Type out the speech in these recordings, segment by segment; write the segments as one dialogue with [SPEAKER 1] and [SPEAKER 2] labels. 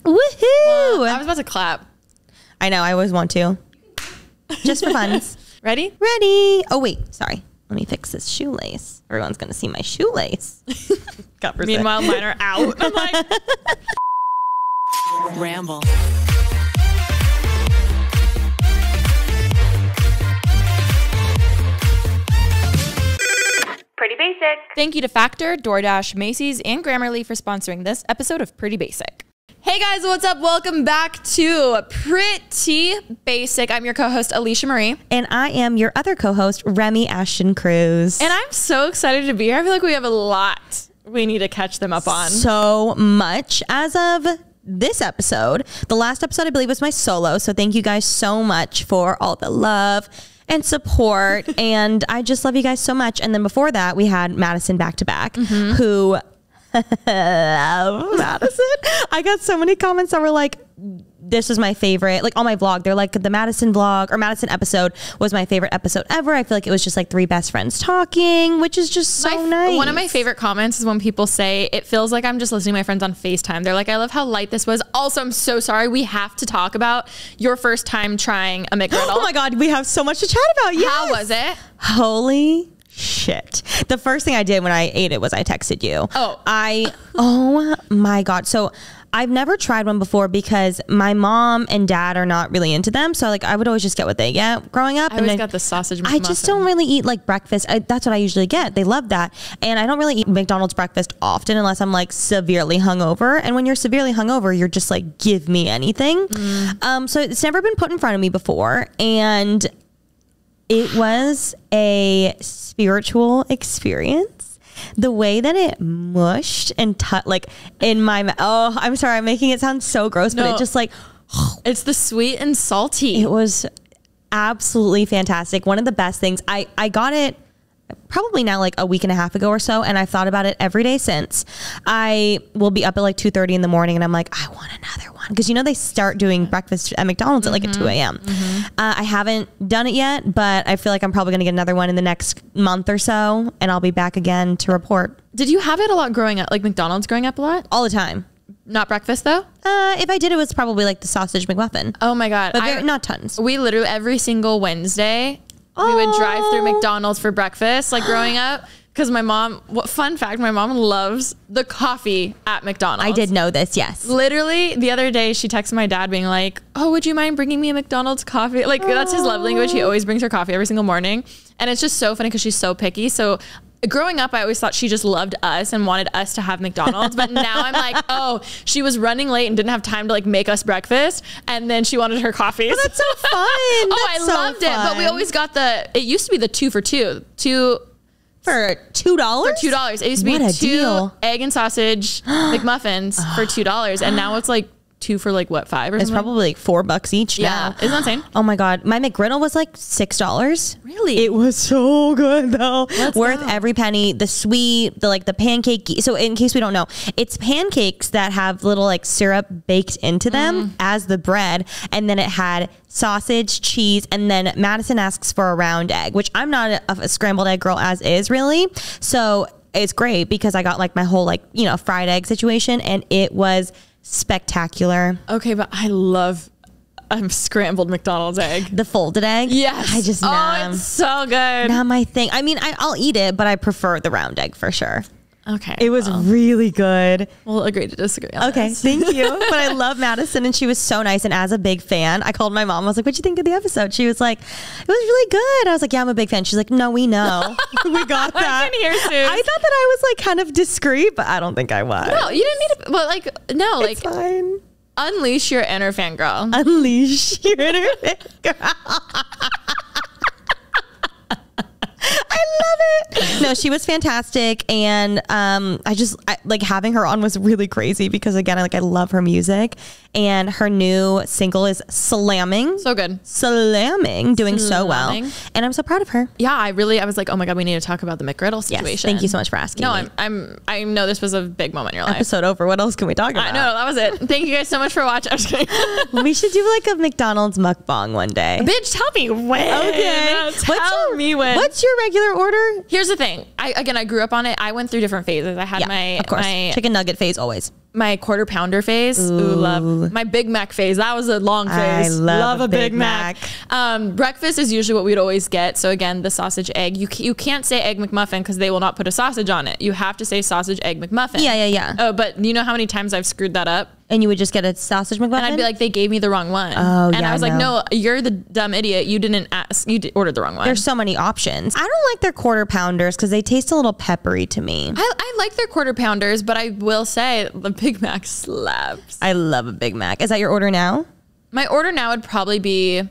[SPEAKER 1] Woohoo!
[SPEAKER 2] I was about to clap.
[SPEAKER 1] I know, I always want to. Just for fun.
[SPEAKER 2] Ready?
[SPEAKER 1] Ready. Oh, wait. Sorry. Let me fix this shoelace. Everyone's going to see my shoelace.
[SPEAKER 2] Meanwhile, mine are out. I'm like...
[SPEAKER 3] Ramble.
[SPEAKER 4] Pretty basic.
[SPEAKER 2] Thank you to Factor, DoorDash, Macy's, and Grammarly for sponsoring this episode of Pretty Basic. Hey guys, what's up? Welcome back to Pretty Basic. I'm your co-host, Alisha Marie.
[SPEAKER 1] And I am your other co-host, Remi Ashton Cruz.
[SPEAKER 2] And I'm so excited to be here. I feel like we have a lot we need to catch them up on.
[SPEAKER 1] So much. As of this episode, the last episode I believe was my solo. So thank you guys so much for all the love and support. And I just love you guys so much. And then before that, we had Madison back to back, who... Madison. I got so many comments that were like, this was my favorite, like on my vlog. They're like, the Madison vlog or Madison episode was my favorite episode ever. I feel like it was just like three best friends talking, which is just so nice.
[SPEAKER 2] One of my favorite comments is when people say, it feels like I'm just listening to my friends on FaceTime. They're like, I love how light this was. Also, I'm so sorry. We have to talk about your first time trying a McGriddle.
[SPEAKER 1] Oh my God, we have so much to chat about. Yes.
[SPEAKER 2] How was it?
[SPEAKER 1] Holy shit. The first thing I did when I ate it was I texted you. Oh my God. So I've never tried one before because my mom and dad are not really into them. So like I would always just get what they get growing up.
[SPEAKER 2] I always got the sausage McMuffin.
[SPEAKER 1] I just don't really eat like breakfast. That's what I usually get. They love that. And I don't really eat McDonald's breakfast often unless I'm like severely hungover. And when you're severely hungover, you're just like, give me anything. So it's never been put in front of me before. And it was a spiritual experience. The way that it mushed and like in my mouth. Oh, I'm sorry. I'm making it sound so gross, but it just like...
[SPEAKER 2] It's the sweet and salty.
[SPEAKER 1] It was absolutely fantastic. One of the best things. I got it probably now like a week and a half ago or so, and I've thought about it every day since. I will be up at like 2:30 in the morning and I'm like, I want another one. Because you know they start doing breakfast at McDonald's at like at 2 a.m. I haven't done it yet, but I feel like I'm probably going to get another one in the next month or so, and I'll be back again to report.
[SPEAKER 2] Did you have it a lot growing up, like McDonald's growing up a lot?
[SPEAKER 1] All the time.
[SPEAKER 2] Not breakfast though?
[SPEAKER 1] If I did, it was probably like the sausage McMuffin.
[SPEAKER 2] Oh my God.
[SPEAKER 1] But not tons.
[SPEAKER 2] We literally every single Wednesday, we would drive through McDonald's for breakfast, like growing up. Because my mom, fun fact, my mom loves the coffee at McDonald's.
[SPEAKER 1] I did know this, yes.
[SPEAKER 2] Literally, the other day, she texted my dad being like, oh, would you mind bringing me a McDonald's coffee? Like, that's his love language. He always brings her coffee every single morning. And it's just so funny because she's so picky. So growing up, I always thought she just loved us and wanted us to have McDonald's. But now I'm like, oh, she was running late and didn't have time to like make us breakfast. And then she wanted her coffee.
[SPEAKER 1] Oh, that's so fun.
[SPEAKER 2] I loved it. But we always got it used to be the 2 for 2.
[SPEAKER 1] For $2?
[SPEAKER 2] For $2. It used to be 2
[SPEAKER 1] deal.
[SPEAKER 2] egg and sausage McMuffins for $2. And now it's like 2 for like what, 5 or something?
[SPEAKER 1] It's probably like $4 each now.
[SPEAKER 2] Isn't that insane?
[SPEAKER 1] Oh my God. My McGriddle was like $6.
[SPEAKER 2] Really?
[SPEAKER 1] It was so good though. Worth
[SPEAKER 2] go.
[SPEAKER 1] every penny. The sweet, the pancake. So in case we don't know, it's pancakes that have little like syrup baked into them as the bread. And then it had sausage, cheese, and then Madison asks for a round egg, which I'm not a scrambled egg girl as is really. So it's great because I got like my whole like, fried egg situation, and it was spectacular.
[SPEAKER 2] Okay, but I love a scrambled McDonald's egg.
[SPEAKER 1] The folded egg?
[SPEAKER 2] Yes.
[SPEAKER 1] I just
[SPEAKER 2] it's so good.
[SPEAKER 1] Not my thing. I mean, I'll eat it, but I prefer the round egg for sure.
[SPEAKER 2] Okay.
[SPEAKER 1] It was really good.
[SPEAKER 2] We'll agree to disagree on this.
[SPEAKER 1] Thank you. But I love Madison, and she was so nice. And as a big fan, I called my mom. I was like, what'd you think of the episode? She was like, it was really good. I was like, yeah, I'm a big fan. She's like, no, we know. We got that.
[SPEAKER 2] I can hear soon.
[SPEAKER 1] I thought that I was like kind of discreet, but I don't think I was.
[SPEAKER 2] No, you didn't need to, but like, no,
[SPEAKER 1] It's fine.
[SPEAKER 2] Unleash your inner fangirl.
[SPEAKER 1] Unleash your inner fangirl. I love it. No, she was fantastic. And I like having her on was really crazy because again, I love her music, and her new single is slamming.
[SPEAKER 2] So good.
[SPEAKER 1] Doing so well. And I'm so proud of her.
[SPEAKER 2] Yeah, I was like, oh my God, we need to talk about the McGriddle situation.
[SPEAKER 1] Yes, thank you so much for asking.
[SPEAKER 2] No,
[SPEAKER 1] me.
[SPEAKER 2] I know this was a big moment in your life.
[SPEAKER 1] Episode over. What else can we talk about?
[SPEAKER 2] I know, that was it. Thank you guys so much for watching. I'm just kidding.
[SPEAKER 1] We should do like a McDonald's mukbang one day.
[SPEAKER 2] Bitch, tell me when.
[SPEAKER 1] Okay.
[SPEAKER 2] Tell me when.
[SPEAKER 1] What's your regular order?
[SPEAKER 2] Here's the thing. I grew up on it. I went through different phases. I had
[SPEAKER 1] of course. Chicken nugget phase always.
[SPEAKER 2] my quarter pounder phase. Ooh, love. My Big Mac phase. That was a long phase.
[SPEAKER 1] I love a Big Mac.
[SPEAKER 2] Breakfast is usually what we'd always get. So again, the sausage egg. You can't say egg McMuffin because they will not put a sausage on it. You have to say sausage egg McMuffin.
[SPEAKER 1] Yeah.
[SPEAKER 2] Oh, but you know how many times I've screwed that up?
[SPEAKER 1] And you would just get a sausage McMuffin?
[SPEAKER 2] And I'd be like, they gave me the wrong one.
[SPEAKER 1] Oh,
[SPEAKER 2] and I was like, no, you're the dumb idiot. You didn't ask. You ordered the wrong one.
[SPEAKER 1] There's so many options. I don't like their quarter pounders because they taste a little peppery to me.
[SPEAKER 2] I like their quarter pounders, but I will say the Big Mac slaps.
[SPEAKER 1] I love a Big Mac. Is that your order now?
[SPEAKER 2] My order now would probably be,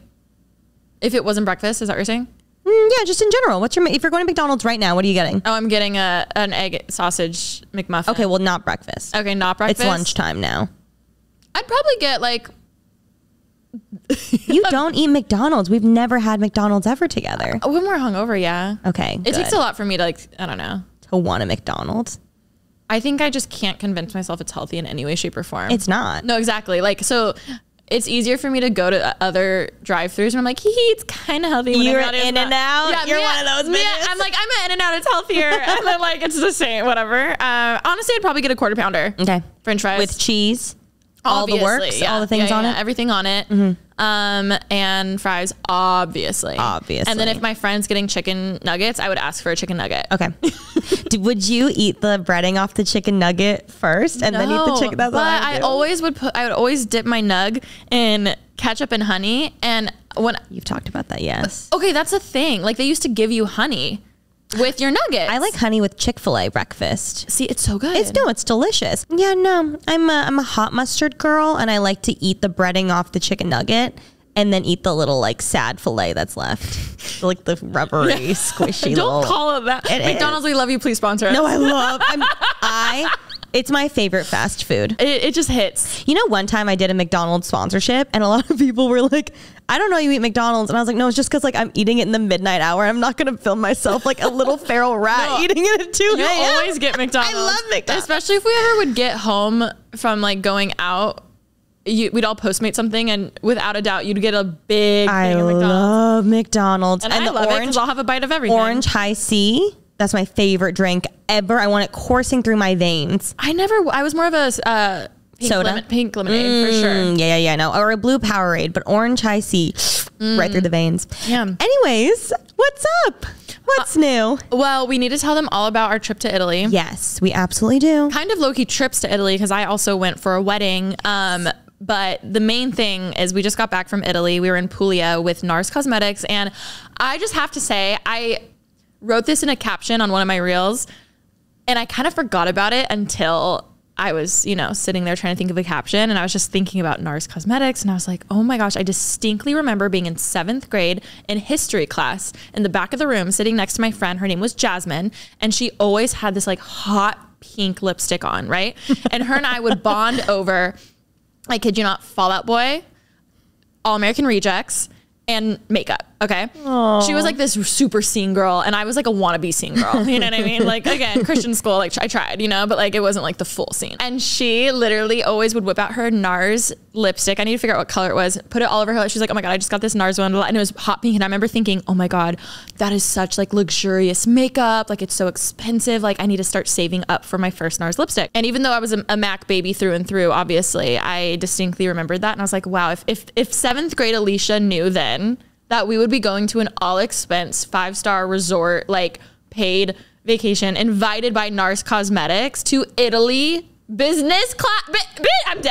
[SPEAKER 2] if it wasn't breakfast, is that what you're saying?
[SPEAKER 1] Yeah, just in general. If you're going to McDonald's right now, what are you getting?
[SPEAKER 2] Oh, I'm getting an egg sausage McMuffin.
[SPEAKER 1] Okay, well, not breakfast.
[SPEAKER 2] Okay, not breakfast.
[SPEAKER 1] It's lunchtime now.
[SPEAKER 2] I'd probably get like...
[SPEAKER 1] You don't eat McDonald's. We've never had McDonald's ever together.
[SPEAKER 2] When we're hungover, yeah.
[SPEAKER 1] Okay,
[SPEAKER 2] It takes a lot for me to like, I don't know.
[SPEAKER 1] To want a McDonald's.
[SPEAKER 2] I think I just can't convince myself it's healthy in any way, shape, or form.
[SPEAKER 1] It's not.
[SPEAKER 2] No, exactly. Like, so... It's easier for me to go to other drive-thrus and I'm like, it's kind of healthy.
[SPEAKER 1] You're in and out.
[SPEAKER 2] Yeah,
[SPEAKER 1] you're one of those bitches.
[SPEAKER 2] Yeah, I'm like, I'm an in and out. It's healthier. And then like, it's the same, whatever. Honestly, I'd probably get a quarter pounder.
[SPEAKER 1] Okay.
[SPEAKER 2] French fries.
[SPEAKER 1] With cheese.
[SPEAKER 2] Obviously,
[SPEAKER 1] all the works.
[SPEAKER 2] Yeah,
[SPEAKER 1] all the things on it.
[SPEAKER 2] Everything on it. And fries, obviously. And then if my friend's getting chicken nuggets, I would ask for a chicken nugget.
[SPEAKER 1] Okay. Would you eat the breading off the chicken nugget first and then eat the chicken? That's
[SPEAKER 2] but I would always dip my nug in ketchup and honey. And when
[SPEAKER 1] you've talked about that, yes.
[SPEAKER 2] Okay, that's a thing. Like they used to give you honey with your nuggets.
[SPEAKER 1] I like honey with Chick-fil-A breakfast.
[SPEAKER 2] See, it's so good.
[SPEAKER 1] It's delicious. Yeah, no, I'm a hot mustard girl, and I like to eat the breading off the chicken nugget and then eat the little like sad fillet that's left, like the rubbery, squishy.
[SPEAKER 2] Don't call it that. McDonald's, we love you. Please sponsor us.
[SPEAKER 1] No, it's my favorite fast food.
[SPEAKER 2] It just hits.
[SPEAKER 1] You know, one time I did a McDonald's sponsorship and a lot of people were like, I don't know you eat McDonald's. And I was like, no, it's just because like I'm eating it in the midnight hour. I'm not going to film myself like a little feral rat eating it at 2 a.m.
[SPEAKER 2] You always get McDonald's.
[SPEAKER 1] I love McDonald's.
[SPEAKER 2] Especially if we ever would get home from like going out. We'd all Postmate something and without a doubt you'd get a big thing of McDonald's. I love McDonald's. And I love it because I'll have a bite of everything.
[SPEAKER 1] Orange High C. That's my favorite drink ever. I want it coursing through my veins.
[SPEAKER 2] I was more of a
[SPEAKER 1] soda,
[SPEAKER 2] pink lemonade for sure.
[SPEAKER 1] Yeah, no, or a blue Powerade, but Orange High C, right through the veins.
[SPEAKER 2] Yeah.
[SPEAKER 1] Anyways, what's up? What's new?
[SPEAKER 2] Well, we need to tell them all about our trip to Italy.
[SPEAKER 1] Yes, we absolutely do.
[SPEAKER 2] Kind of low-key trips to Italy because I also went for a wedding. But the main thing is we just got back from Italy. We were in Puglia with NARS Cosmetics, and I just have to say I wrote this in a caption on one of my reels and I kind of forgot about it until I was, sitting there trying to think of a caption, and I was just thinking about NARS Cosmetics, and I was like, oh my gosh, I distinctly remember being in 7th grade in history class in the back of the room, sitting next to my friend. Her name was Jasmine, and she always had this like hot pink lipstick on, right? And her and I would bond over, I kid you not, Fall Out Boy, All American Rejects, and makeup. Okay. Aww. She was like this super scene girl and I was like a wannabe scene girl. You know what I mean? Like again, Christian school, like I tried, but like it wasn't like the full scene. And she literally always would whip out her NARS lipstick. I need to figure out what color it was. Put it all over her. She's like, oh my God, I just got this NARS one. And it was hot pink. And I remember thinking, oh my God, that is such like luxurious makeup. Like it's so expensive. Like I need to start saving up for my first NARS lipstick. And even though I was a MAC baby through and through, obviously I distinctly remembered that. And I was like, wow, if 7th grade Alisha knew then that we would be going to an all-expense 5-star resort, like paid vacation, invited by NARS Cosmetics to Italy, business class.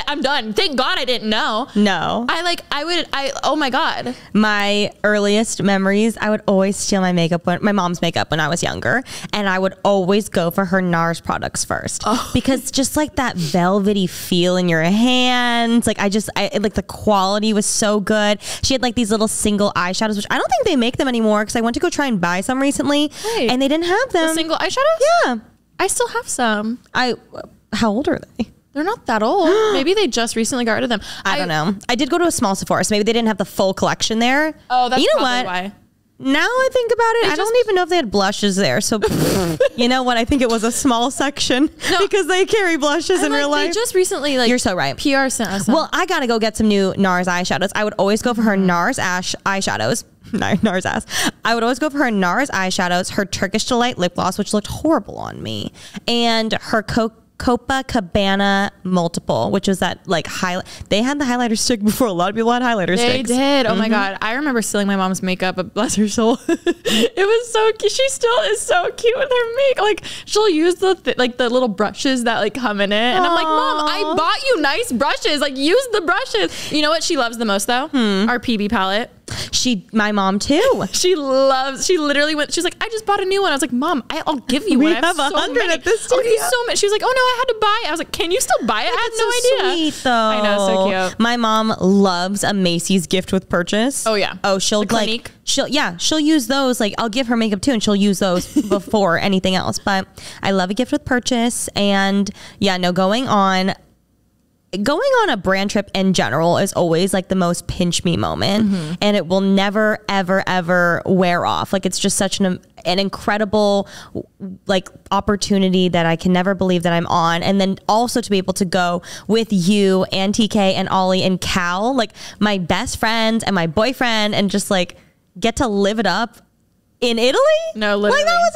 [SPEAKER 2] I'm done. Thank God I didn't know.
[SPEAKER 1] No.
[SPEAKER 2] Oh my God.
[SPEAKER 1] My earliest memories, I would always steal my mom's makeup when I was younger. And I would always go for her NARS products first. Oh. Because just like that velvety feel in your hands, like like the quality was so good. She had like these little single eyeshadows, which I don't think they make them anymore because I went to go try and buy some recently and they didn't have them.
[SPEAKER 2] The single eyeshadows?
[SPEAKER 1] Yeah.
[SPEAKER 2] I still have some.
[SPEAKER 1] How old are they?
[SPEAKER 2] They're not that old. Maybe they just recently got rid of them.
[SPEAKER 1] I don't know. I did go to a small Sephora, so maybe they didn't have the full collection there.
[SPEAKER 2] Oh, that's probably why.
[SPEAKER 1] Now I think about it, I don't even know if they had blushes there. So you know what? I think it was a small section because they carry blushes in real life.
[SPEAKER 2] They just recently,
[SPEAKER 1] you're so right.
[SPEAKER 2] PR sent us some.
[SPEAKER 1] Well, I got to go get some new NARS eyeshadows. I would always go for her NARS eyeshadows. NARS ass. I would always go for her NARS eyeshadows, her Turkish Delight lip gloss, which looked horrible on me, and her Copacabana Multiple, which was that like highlight. They had the highlighter stick before a lot of people had highlighter sticks.
[SPEAKER 2] They did. Oh my God. I remember stealing my mom's makeup, but bless her soul. It was so cute. She still is so cute with her makeup. Like she'll use the little brushes that like come in it. And I'm like, Mom, I bought you nice brushes. Like use the brushes. You know what she loves the most though? Our PB palette.
[SPEAKER 1] My mom too.
[SPEAKER 2] She literally went, she's like, I just bought a new one. I was like, Mom, I'll give you one.
[SPEAKER 1] We have 100 at this studio.
[SPEAKER 2] I'll give you so many. She was like, oh no, I had to buy it. I was like, can you still buy it? I had no idea.
[SPEAKER 1] Sweet though.
[SPEAKER 2] I know, so cute.
[SPEAKER 1] My mom loves a Macy's gift with purchase.
[SPEAKER 2] Oh yeah.
[SPEAKER 1] Oh, she'll she'll use those. Like I'll give her makeup too, and she'll use those before anything else. But I love a gift with purchase, and yeah, no, going on a brand trip in general is always like the most pinch me moment, and it will never ever wear off. Like it's just such an incredible like opportunity that I can never believe that I'm on. And then also to be able to go with you and TK and Ollie and Cal, like my best friends and my boyfriend, and just like get to live it up in Italy.
[SPEAKER 2] No, literally.
[SPEAKER 1] Like that was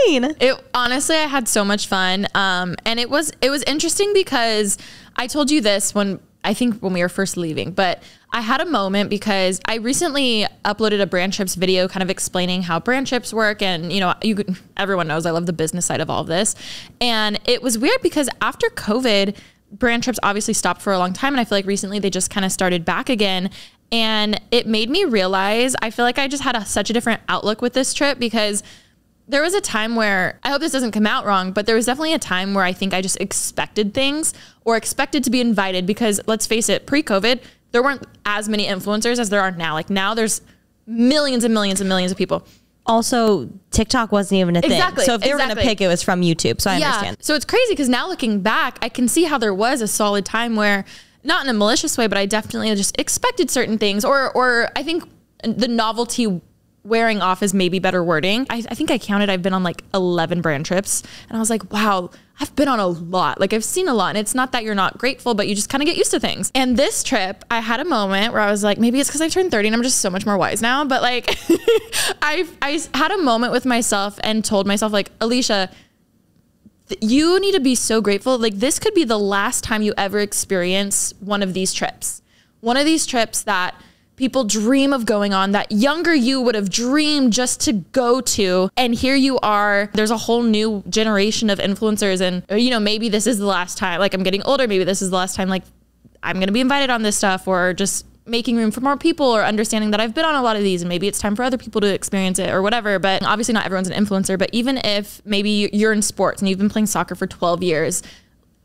[SPEAKER 1] insane.
[SPEAKER 2] It honestly, I had so much fun. And it was interesting because I told you this when we were first leaving, but I had a moment because I recently uploaded a brand trips video kind of explaining how brand trips work. And, you know, everyone knows I love the business side of all of this. And it was weird because after COVID, brand trips obviously stopped for a long time. And I feel like recently they just kind of started back again. And it made me realize, I feel like I just had such a different outlook with this trip, because there was a time where, I hope this doesn't come out wrong, but there was definitely a time where I think I just expected things, or expected to be invited, because let's face it, pre-COVID, there weren't as many influencers as there are now. Like now there's millions and millions and millions of people.
[SPEAKER 1] Also, TikTok wasn't even a thing.
[SPEAKER 2] Exactly.
[SPEAKER 1] So if they were going to pick, it was from YouTube. So I understand.
[SPEAKER 2] So it's crazy because now looking back, I can see how there was a solid time where, not in a malicious way, but I definitely just expected certain things, or I think the novelty wearing off is maybe better wording. I think I counted, I've been on like 11 brand trips, and I was like, wow, I've been on a lot. Like I've seen a lot, and it's not that you're not grateful, but you just kind of get used to things. And this trip, I had a moment where I was like, maybe it's because I've turned 30 and I'm just so much more wise now. But like, I had a moment with myself and told myself like, Alisha, you need to be so grateful. Like this could be the last time you ever experience one of these trips. One of these trips that people dream of going on, that younger you would have dreamed just to go to. And here you are, there's a whole new generation of influencers. And, you know, maybe this is the last time, like I'm getting older, maybe this is the last time, like I'm going to be invited on this stuff, or just making room for more people, or understanding that I've been on a lot of these and maybe it's time for other people to experience it or whatever. But obviously not everyone's an influencer, but even if maybe you're in sports and you've been playing soccer for 12 years,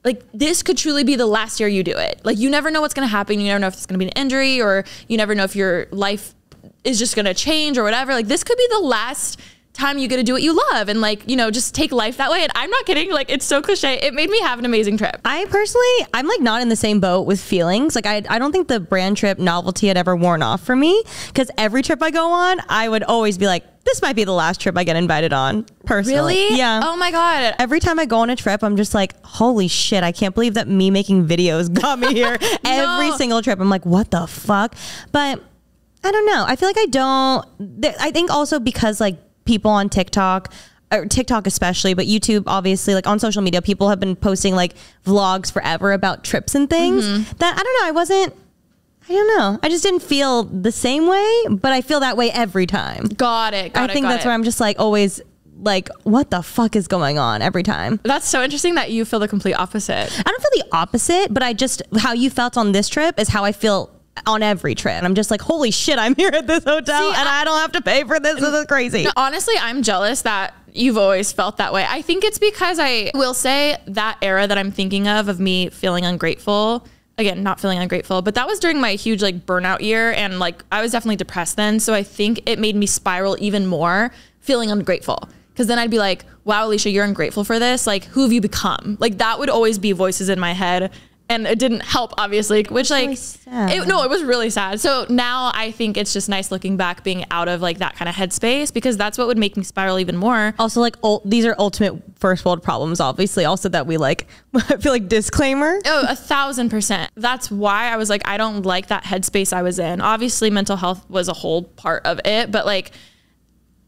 [SPEAKER 2] like this could truly be the last year you do it. Like you never know what's going to happen. You never know if it's going to be an injury, or you never know if your life is just going to change or whatever. Like this could be the last time you get to do what you love, and like, you know, just take life that way. And I'm not kidding. Like it's so cliche. It made me have an amazing trip.
[SPEAKER 1] I'm like not in the same boat with feelings. Like I don't think the brand trip novelty had ever worn off for me, because every trip I go on, I would always be like, this might be the last trip I get invited on, personally.
[SPEAKER 2] Really?
[SPEAKER 1] Yeah.
[SPEAKER 2] Oh my God.
[SPEAKER 1] Every time I go on a trip, I'm just like, holy shit, I can't believe that me making videos got me here. Every single trip, I'm like, what the fuck? But I don't know. I feel like I think also because like people on TikTok, or TikTok especially, but YouTube obviously, like on social media, people have been posting like vlogs forever about trips and things that, I don't know, I don't know. I just didn't feel the same way, but I feel that way every time.
[SPEAKER 2] Got it.
[SPEAKER 1] I think that's where I'm just like always like, what the fuck is going on every time?
[SPEAKER 2] That's so interesting that you feel the complete opposite.
[SPEAKER 1] I don't feel the opposite, but how you felt on this trip is how I feel on every trip. And I'm just like, holy shit, I'm here at this hotel and I don't have to pay for this. This is crazy.
[SPEAKER 2] No, honestly, I'm jealous that you've always felt that way. I think it's because I will say that era that I'm thinking of me feeling ungrateful, again, not feeling ungrateful, but that was during my huge like burnout year. And like, I was definitely depressed then. So I think it made me spiral even more, feeling ungrateful. Cause then I'd be like, wow, Alisha, you're ungrateful for this. Like, who have you become? Like that would always be voices in my head. And it didn't help, obviously, which like, it was really sad. So now I think it's just nice looking back, being out of like that kind of headspace, because that's what would make me spiral even more.
[SPEAKER 1] Also, like these are ultimate first world problems, obviously. Also that we like, I feel like disclaimer.
[SPEAKER 2] Oh, 1,000%. That's why I was like, I don't like that headspace I was in. Obviously mental health was a whole part of it, but like,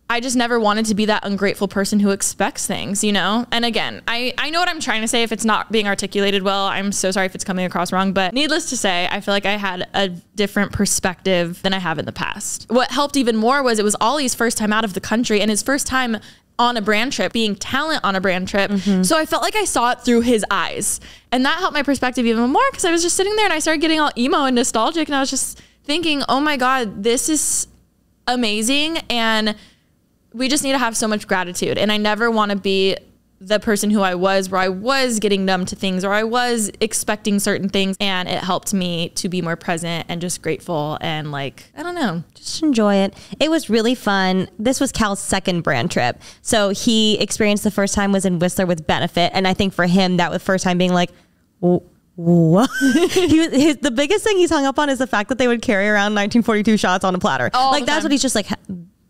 [SPEAKER 2] I just never wanted to be that ungrateful person who expects things, you know? And again, I know what I'm trying to say. If it's not being articulated well, I'm so sorry if it's coming across wrong, but needless to say, I feel like I had a different perspective than I have in the past. What helped even more was it was Ollie's first time out of the country and his first time on a brand trip, being talent on a brand trip. So I felt like I saw it through his eyes. And that helped my perspective even more because I was just sitting there and I started getting all emo and nostalgic and I was just thinking, oh my God, this is amazing. And we just need to have so much gratitude. And I never want to be the person who I was, where I was getting numb to things or I was expecting certain things. And it helped me to be more present and just grateful and like, I don't know.
[SPEAKER 1] Just enjoy it. It was really fun. This was Cal's second brand trip. So he experienced the first time was in Whistler with Benefit. And I think for him, that was first time being like, what? The biggest thing he's hung up on is the fact that they would carry around 1942 shots on a platter. Like that's what he's just like,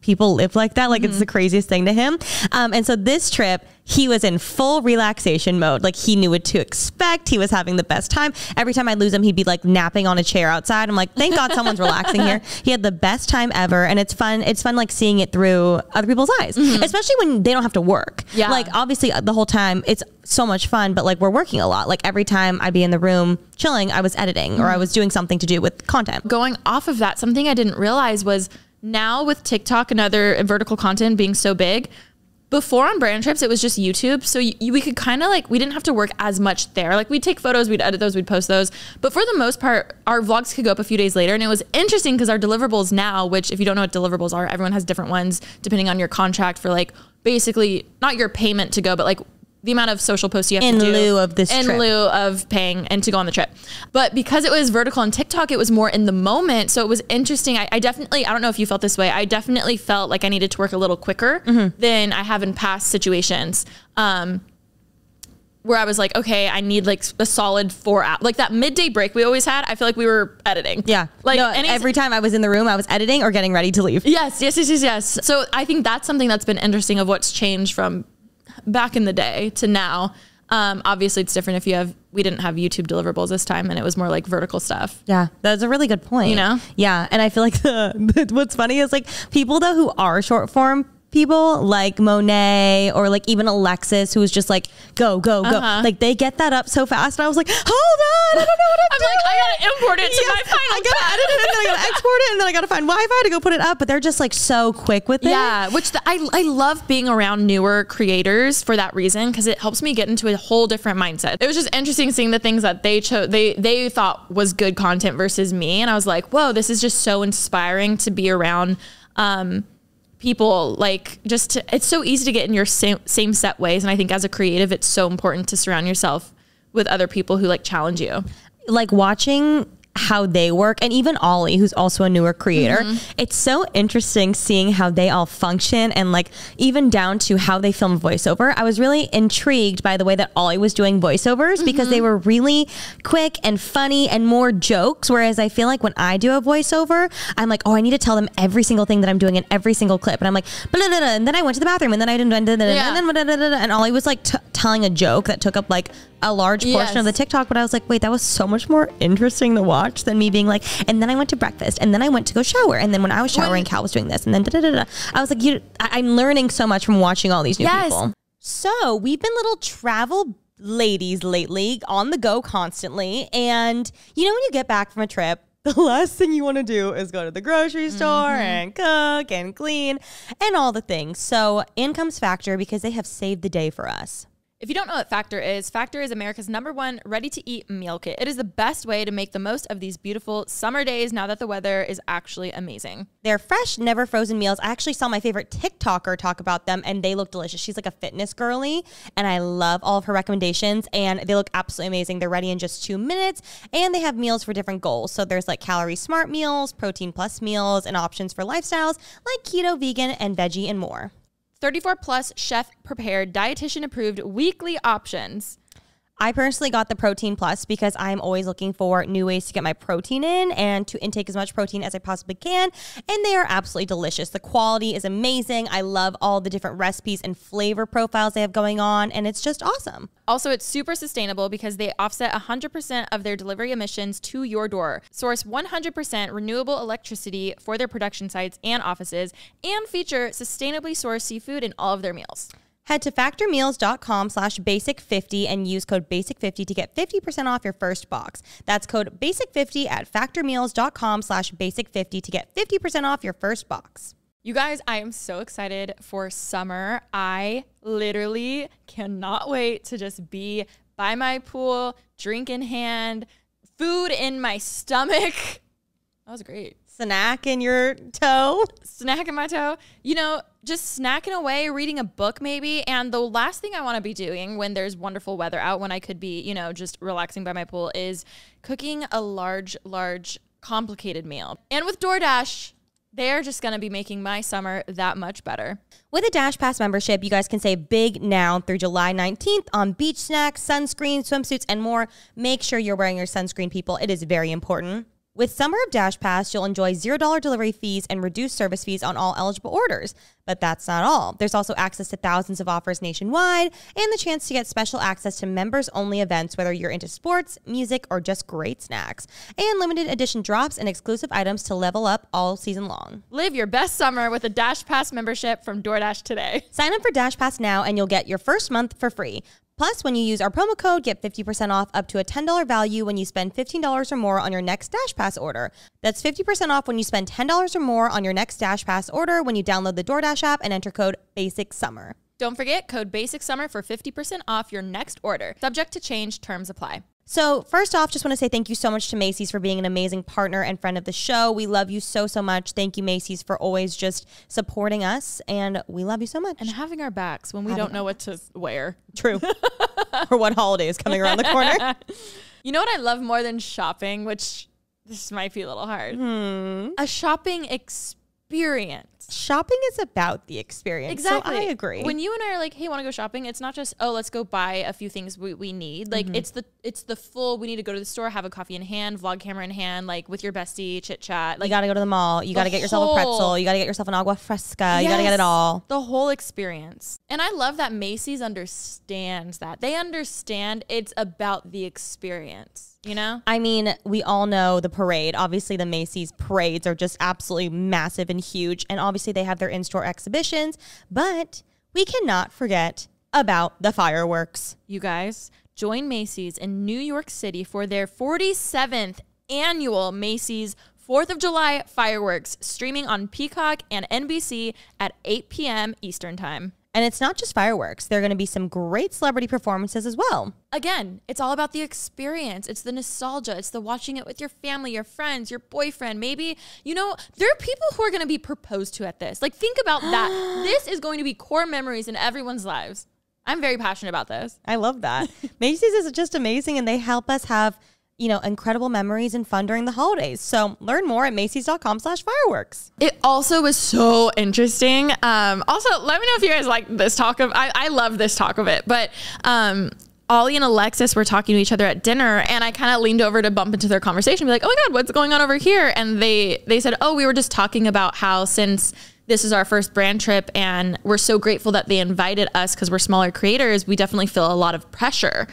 [SPEAKER 1] people live like that. Like it's the craziest thing to him. And so this trip, he was in full relaxation mode. Like he knew what to expect. He was having the best time. Every time I lose him, he'd be like napping on a chair outside. I'm like, thank God someone's relaxing here. He had the best time ever. And it's fun. It's fun like seeing it through other people's eyes, especially when they don't have to work. Yeah. Like obviously the whole time it's so much fun, but like we're working a lot. Like every time I'd be in the room chilling, I was editing or I was doing something to do with content.
[SPEAKER 2] Going off of that, something I didn't realize was now with TikTok and other vertical content being so big, before on brand trips, it was just YouTube. So we could kind of like, we didn't have to work as much there. Like we'd take photos, we'd edit those, we'd post those. But for the most part, our vlogs could go up a few days later. And it was interesting because our deliverables now, which if you don't know what deliverables are, everyone has different ones depending on your contract for like basically not your payment to go, but like the amount of social posts you have to do.
[SPEAKER 1] In lieu of this trip.
[SPEAKER 2] In lieu of paying and to go on the trip. But because it was vertical on TikTok, it was more in the moment. So it was interesting. I definitely, I don't know if you felt this way. I definitely felt like I needed to work a little quicker than I have in past situations. Where I was like, okay, I need like a solid 4 hours. Like that midday break we always had, I feel like we were editing.
[SPEAKER 1] Yeah.
[SPEAKER 2] Like
[SPEAKER 1] no, every time I was in the room, I was editing or getting ready to leave.
[SPEAKER 2] Yes. So I think that's something that's been interesting of what's changed from back in the day to now. Obviously it's different if we didn't have YouTube deliverables this time and it was more like vertical stuff.
[SPEAKER 1] Yeah, that's a really good point.
[SPEAKER 2] You know?
[SPEAKER 1] Yeah. And I feel like what's funny is like people though who are short form people like Monet or like even Alexis, who was just like, go. Like they get that up so fast. And I was like, hold on, I don't know what I'm doing.
[SPEAKER 2] Like, I gotta import it to my final
[SPEAKER 1] I gotta edit it and then I gotta export it and then I gotta find Wi-Fi to go put it up. But they're just like so quick with it.
[SPEAKER 2] Yeah, which I love being around newer creators for that reason because it helps me get into a whole different mindset. It was just interesting seeing the things that they chose, they thought was good content versus me. And I was like, whoa, this is just so inspiring to be around people. Like it's so easy to get in your same set ways. And I think as a creative, it's so important to surround yourself with other people who like challenge you.
[SPEAKER 1] Like watching how they work, and even Ollie, who's also a newer creator, it's so interesting seeing how they all function and like even down to how they film voiceover. I was really intrigued by the way that Ollie was doing voiceovers because they were really quick and funny and more jokes, whereas I feel like when I do a voiceover, I'm like, oh, I need to tell them every single thing that I'm doing in every single clip, and I'm like, blah, blah, blah, and then I went to the bathroom and then I didn't, and then blah, blah, blah, and Ollie was like telling a joke that took up like a large portion of the TikTok, but I was like, wait, that was so much more interesting to watch than me being like, and then I went to breakfast and then I went to go shower, and then when I was showering, Cal was doing this, and then I was like, I'm learning so much from watching all these new people. So we've been little travel ladies lately, on the go constantly, and you know when you get back from a trip, the last thing you want to do is go to the grocery store and cook and clean and all the things. So in comes Factor because they have saved the day for us.
[SPEAKER 2] If you don't know what Factor is America's #1 ready-to-eat meal kit. It is the best way to make the most of these beautiful summer days now that the weather is actually amazing.
[SPEAKER 1] They're fresh, never frozen meals. I actually saw my favorite TikToker talk about them, and they look delicious. She's like a fitness girly, and I love all of her recommendations, and they look absolutely amazing. They're ready in just 2 minutes, and they have meals for different goals. So there's like calorie smart meals, protein plus meals, and options for lifestyles like keto, vegan, and veggie, and more.
[SPEAKER 2] 34 plus chef prepared, dietitian approved weekly options.
[SPEAKER 1] I personally got the Protein Plus because I'm always looking for new ways to get my protein in and to intake as much protein as I possibly can. And they are absolutely delicious. The quality is amazing. I love all the different recipes and flavor profiles they have going on. And it's just awesome.
[SPEAKER 2] Also, it's super sustainable because they offset 100% of their delivery emissions to your door, source 100% renewable electricity for their production sites and offices, and feature sustainably sourced seafood in all of their meals.
[SPEAKER 1] Head to factormeals.com/basic50 and use code basic50 to get 50% off your first box. That's code basic50 at factormeals.com/basic50 to get 50% off your first box.
[SPEAKER 2] You guys, I am so excited for summer. I literally cannot wait to just be by my pool, drink in hand, food in my stomach. That was great.
[SPEAKER 1] Snack in your toe.
[SPEAKER 2] Snack in my toe. You know, just snacking away, reading a book maybe. And the last thing I want to be doing when there's wonderful weather out, when I could be, you know, just relaxing by my pool, is cooking a large, complicated meal. And with DoorDash, they're just going to be making my summer that much better.
[SPEAKER 1] With a Dash Pass membership, you guys can save big now through July 19th on beach snacks, sunscreen, swimsuits, and more. Make sure you're wearing your sunscreen, people. It is very important. With Summer of Dash Pass, you'll enjoy $0 delivery fees and reduced service fees on all eligible orders. But that's not all. There's also access to thousands of offers nationwide and the chance to get special access to members-only events, whether you're into sports, music, or just great snacks. And limited edition drops and exclusive items to level up all season long.
[SPEAKER 2] Live your best summer with a Dash Pass membership from DoorDash today.
[SPEAKER 1] Sign up for Dash Pass now and you'll get your first month for free. Plus, when you use our promo code, get 50% off up to a $10 value when you spend $15 or more on your next Dash Pass order. That's 50% off when you spend $10 or more on your next Dash Pass order when you download the DoorDash app and enter code BASICSUMMER.
[SPEAKER 2] Don't forget, code BASICSUMMER for 50% off your next order. Subject to change, terms apply.
[SPEAKER 1] So first off, just want to say thank you so much to Macy's for being an amazing partner and friend of the show. We love you so much. Thank you, Macy's, for always just supporting us, and we love you so much.
[SPEAKER 2] And having our backs when we don't know what to wear.
[SPEAKER 1] True. Or what holiday is coming around the corner.
[SPEAKER 2] You know what I love more than shopping, which this might be a little hard? A shopping experience.
[SPEAKER 1] Shopping is about the experience.
[SPEAKER 2] Exactly.
[SPEAKER 1] So I agree.
[SPEAKER 2] When you and I are like, hey, want to go shopping? It's not just, oh, let's go buy a few things we need. Like it's the full, we need to go to the store, have a coffee in hand, vlog camera in hand, like with your bestie, chit chat. Like
[SPEAKER 1] you got to go to the mall. You got to get yourself a pretzel. You got to get yourself an agua fresca. You got to get it all.
[SPEAKER 2] The whole experience. And I love that Macy's understands that. They understand it's about the experience. You know?
[SPEAKER 1] I mean, we all know the parade. Obviously, the Macy's parades are just absolutely massive and huge. And obviously, they have their in-store exhibitions. But we cannot forget about the fireworks.
[SPEAKER 2] You guys, join Macy's in New York City for their 47th annual Macy's 4th of July fireworks, streaming on Peacock and NBC at 8 p.m. Eastern Time.
[SPEAKER 1] And it's not just fireworks. There are going to be some great celebrity performances as well.
[SPEAKER 2] Again, it's all about the experience. It's the nostalgia. It's the watching it with your family, your friends, your boyfriend. Maybe, you know, there are people who are going to be proposed to at this. Like, think about that. This is going to be core memories in everyone's lives. I'm very passionate about this.
[SPEAKER 1] I love that. Macy's is just amazing, and they help us have, you know, incredible memories and fun during the holidays. So learn more at Macys.com/fireworks.
[SPEAKER 2] It also was so interesting. Also, let me know if you guys like this talk of, I love this talk of it, but Ollie and Alexis were talking to each other at dinner, and I kind of leaned over to bump into their conversation, be like, oh my God, what's going on over here? And they said, oh, we were just talking about how since this is our first brand trip and we're so grateful that they invited us because we're smaller creators, we definitely feel a lot of pressure.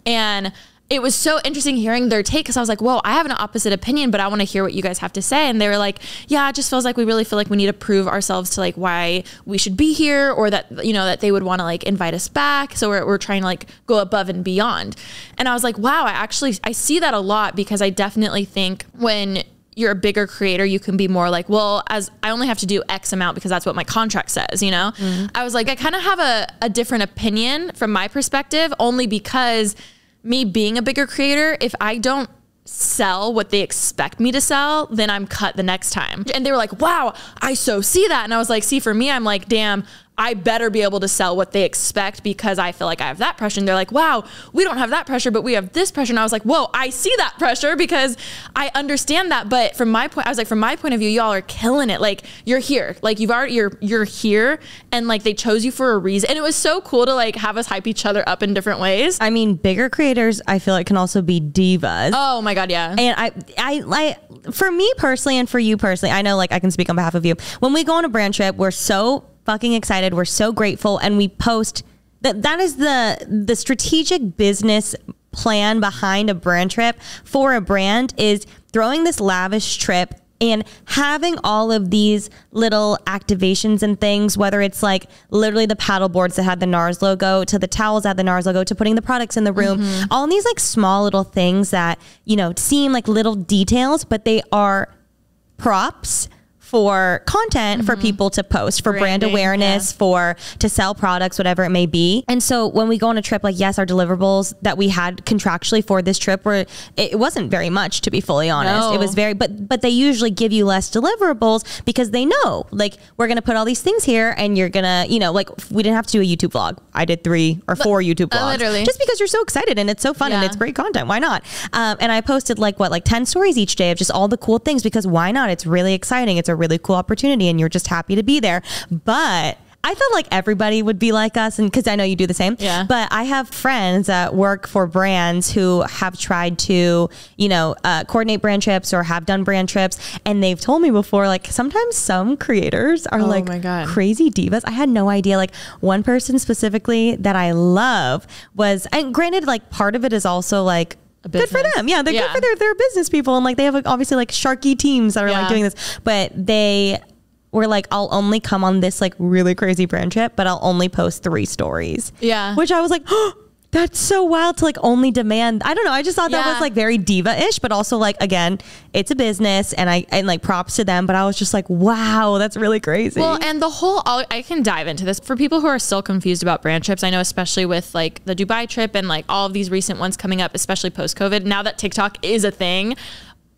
[SPEAKER 2] And it was so interesting hearing their take, because I was like, whoa, I have an opposite opinion, but I want to hear what you guys have to say. And they were like, yeah, it just feels like we really feel like we need to prove ourselves to like why we should be here, or that, you know, that they would want to like invite us back. So we're trying to like go above and beyond. And I was like, wow, I see that a lot, because I definitely think when you're a bigger creator, you can be more like, well, as I only have to do X amount because that's what my contract says, you know? I was like, I kind of have a different opinion from my perspective, only because me being a bigger creator, if I don't sell what they expect me to sell, then I'm cut the next time. And they were like, wow, I so see that. And I was like, see, for me, I'm like, damn, I better be able to sell what they expect because I feel like I have that pressure. And they're like, wow, we don't have that pressure, but we have this pressure. And I was like, whoa, I see that pressure because I understand that. But from my point, I was like, from my point of view, y'all are killing it. Like, you're here, like you're here, and like they chose you for a reason. And it was so cool to like have us hype each other up in different ways.
[SPEAKER 1] I mean, bigger creators, I feel like can also be divas.
[SPEAKER 2] Oh my God. Yeah.
[SPEAKER 1] And I like, for me personally, and for you personally, I know like I can speak on behalf of you. When we go on a brand trip, we're so fucking excited. We're so grateful. And we post that is the strategic business plan behind a brand trip for a brand, is throwing this lavish trip and having all of these little activations and things, whether it's like literally the paddle boards that had the NARS logo, to the towels that had the NARS logo, to putting the products in the room, all these like small little things that, you know, seem like little details, but they are props for content for people to post, for brand awareness, for to sell products, whatever it may be. And so when we go on a trip, like, yes, our deliverables that we had contractually for this trip were, it wasn't very much, to be fully honest. It was very, but they usually give you less deliverables because they know, like, we're going to put all these things here and you're going to, you know, like, we didn't have to do a YouTube vlog. I did 3 or 4 YouTube vlogs.
[SPEAKER 2] Literally.
[SPEAKER 1] Just because you're so excited and it's so fun and it's great content. Why not? And I posted like 10 stories each day of just all the cool things, because why not? It's really exciting. It's a really cool opportunity and you're just happy to be there. But I felt like everybody would be like us, and because I know you do the same. Yeah. But I have friends that work for brands who have tried to, you know, coordinate brand trips or have done brand trips, and they've told me before, like, sometimes some creators are crazy divas. I had no idea. Like, one person specifically that I love was, and granted, like, part of it is also like, good for them. Yeah, they're good for their business people. And like, they have like, obviously like sharky teams that are like doing this, but they were like, I'll only come on this like really crazy brand trip, but I'll only post 3 stories. Yeah. Which I was like, oh, that's so wild to like only demand. I don't know. I just thought that was like very diva-ish, but also like, again, it's a business, and like props to them. But I was just like, wow, that's really crazy.
[SPEAKER 2] Well, and the whole, I can dive into this for people who are still confused about brand trips. I know, especially with like the Dubai trip and like all of these recent ones coming up, especially post-COVID, now that TikTok is a thing,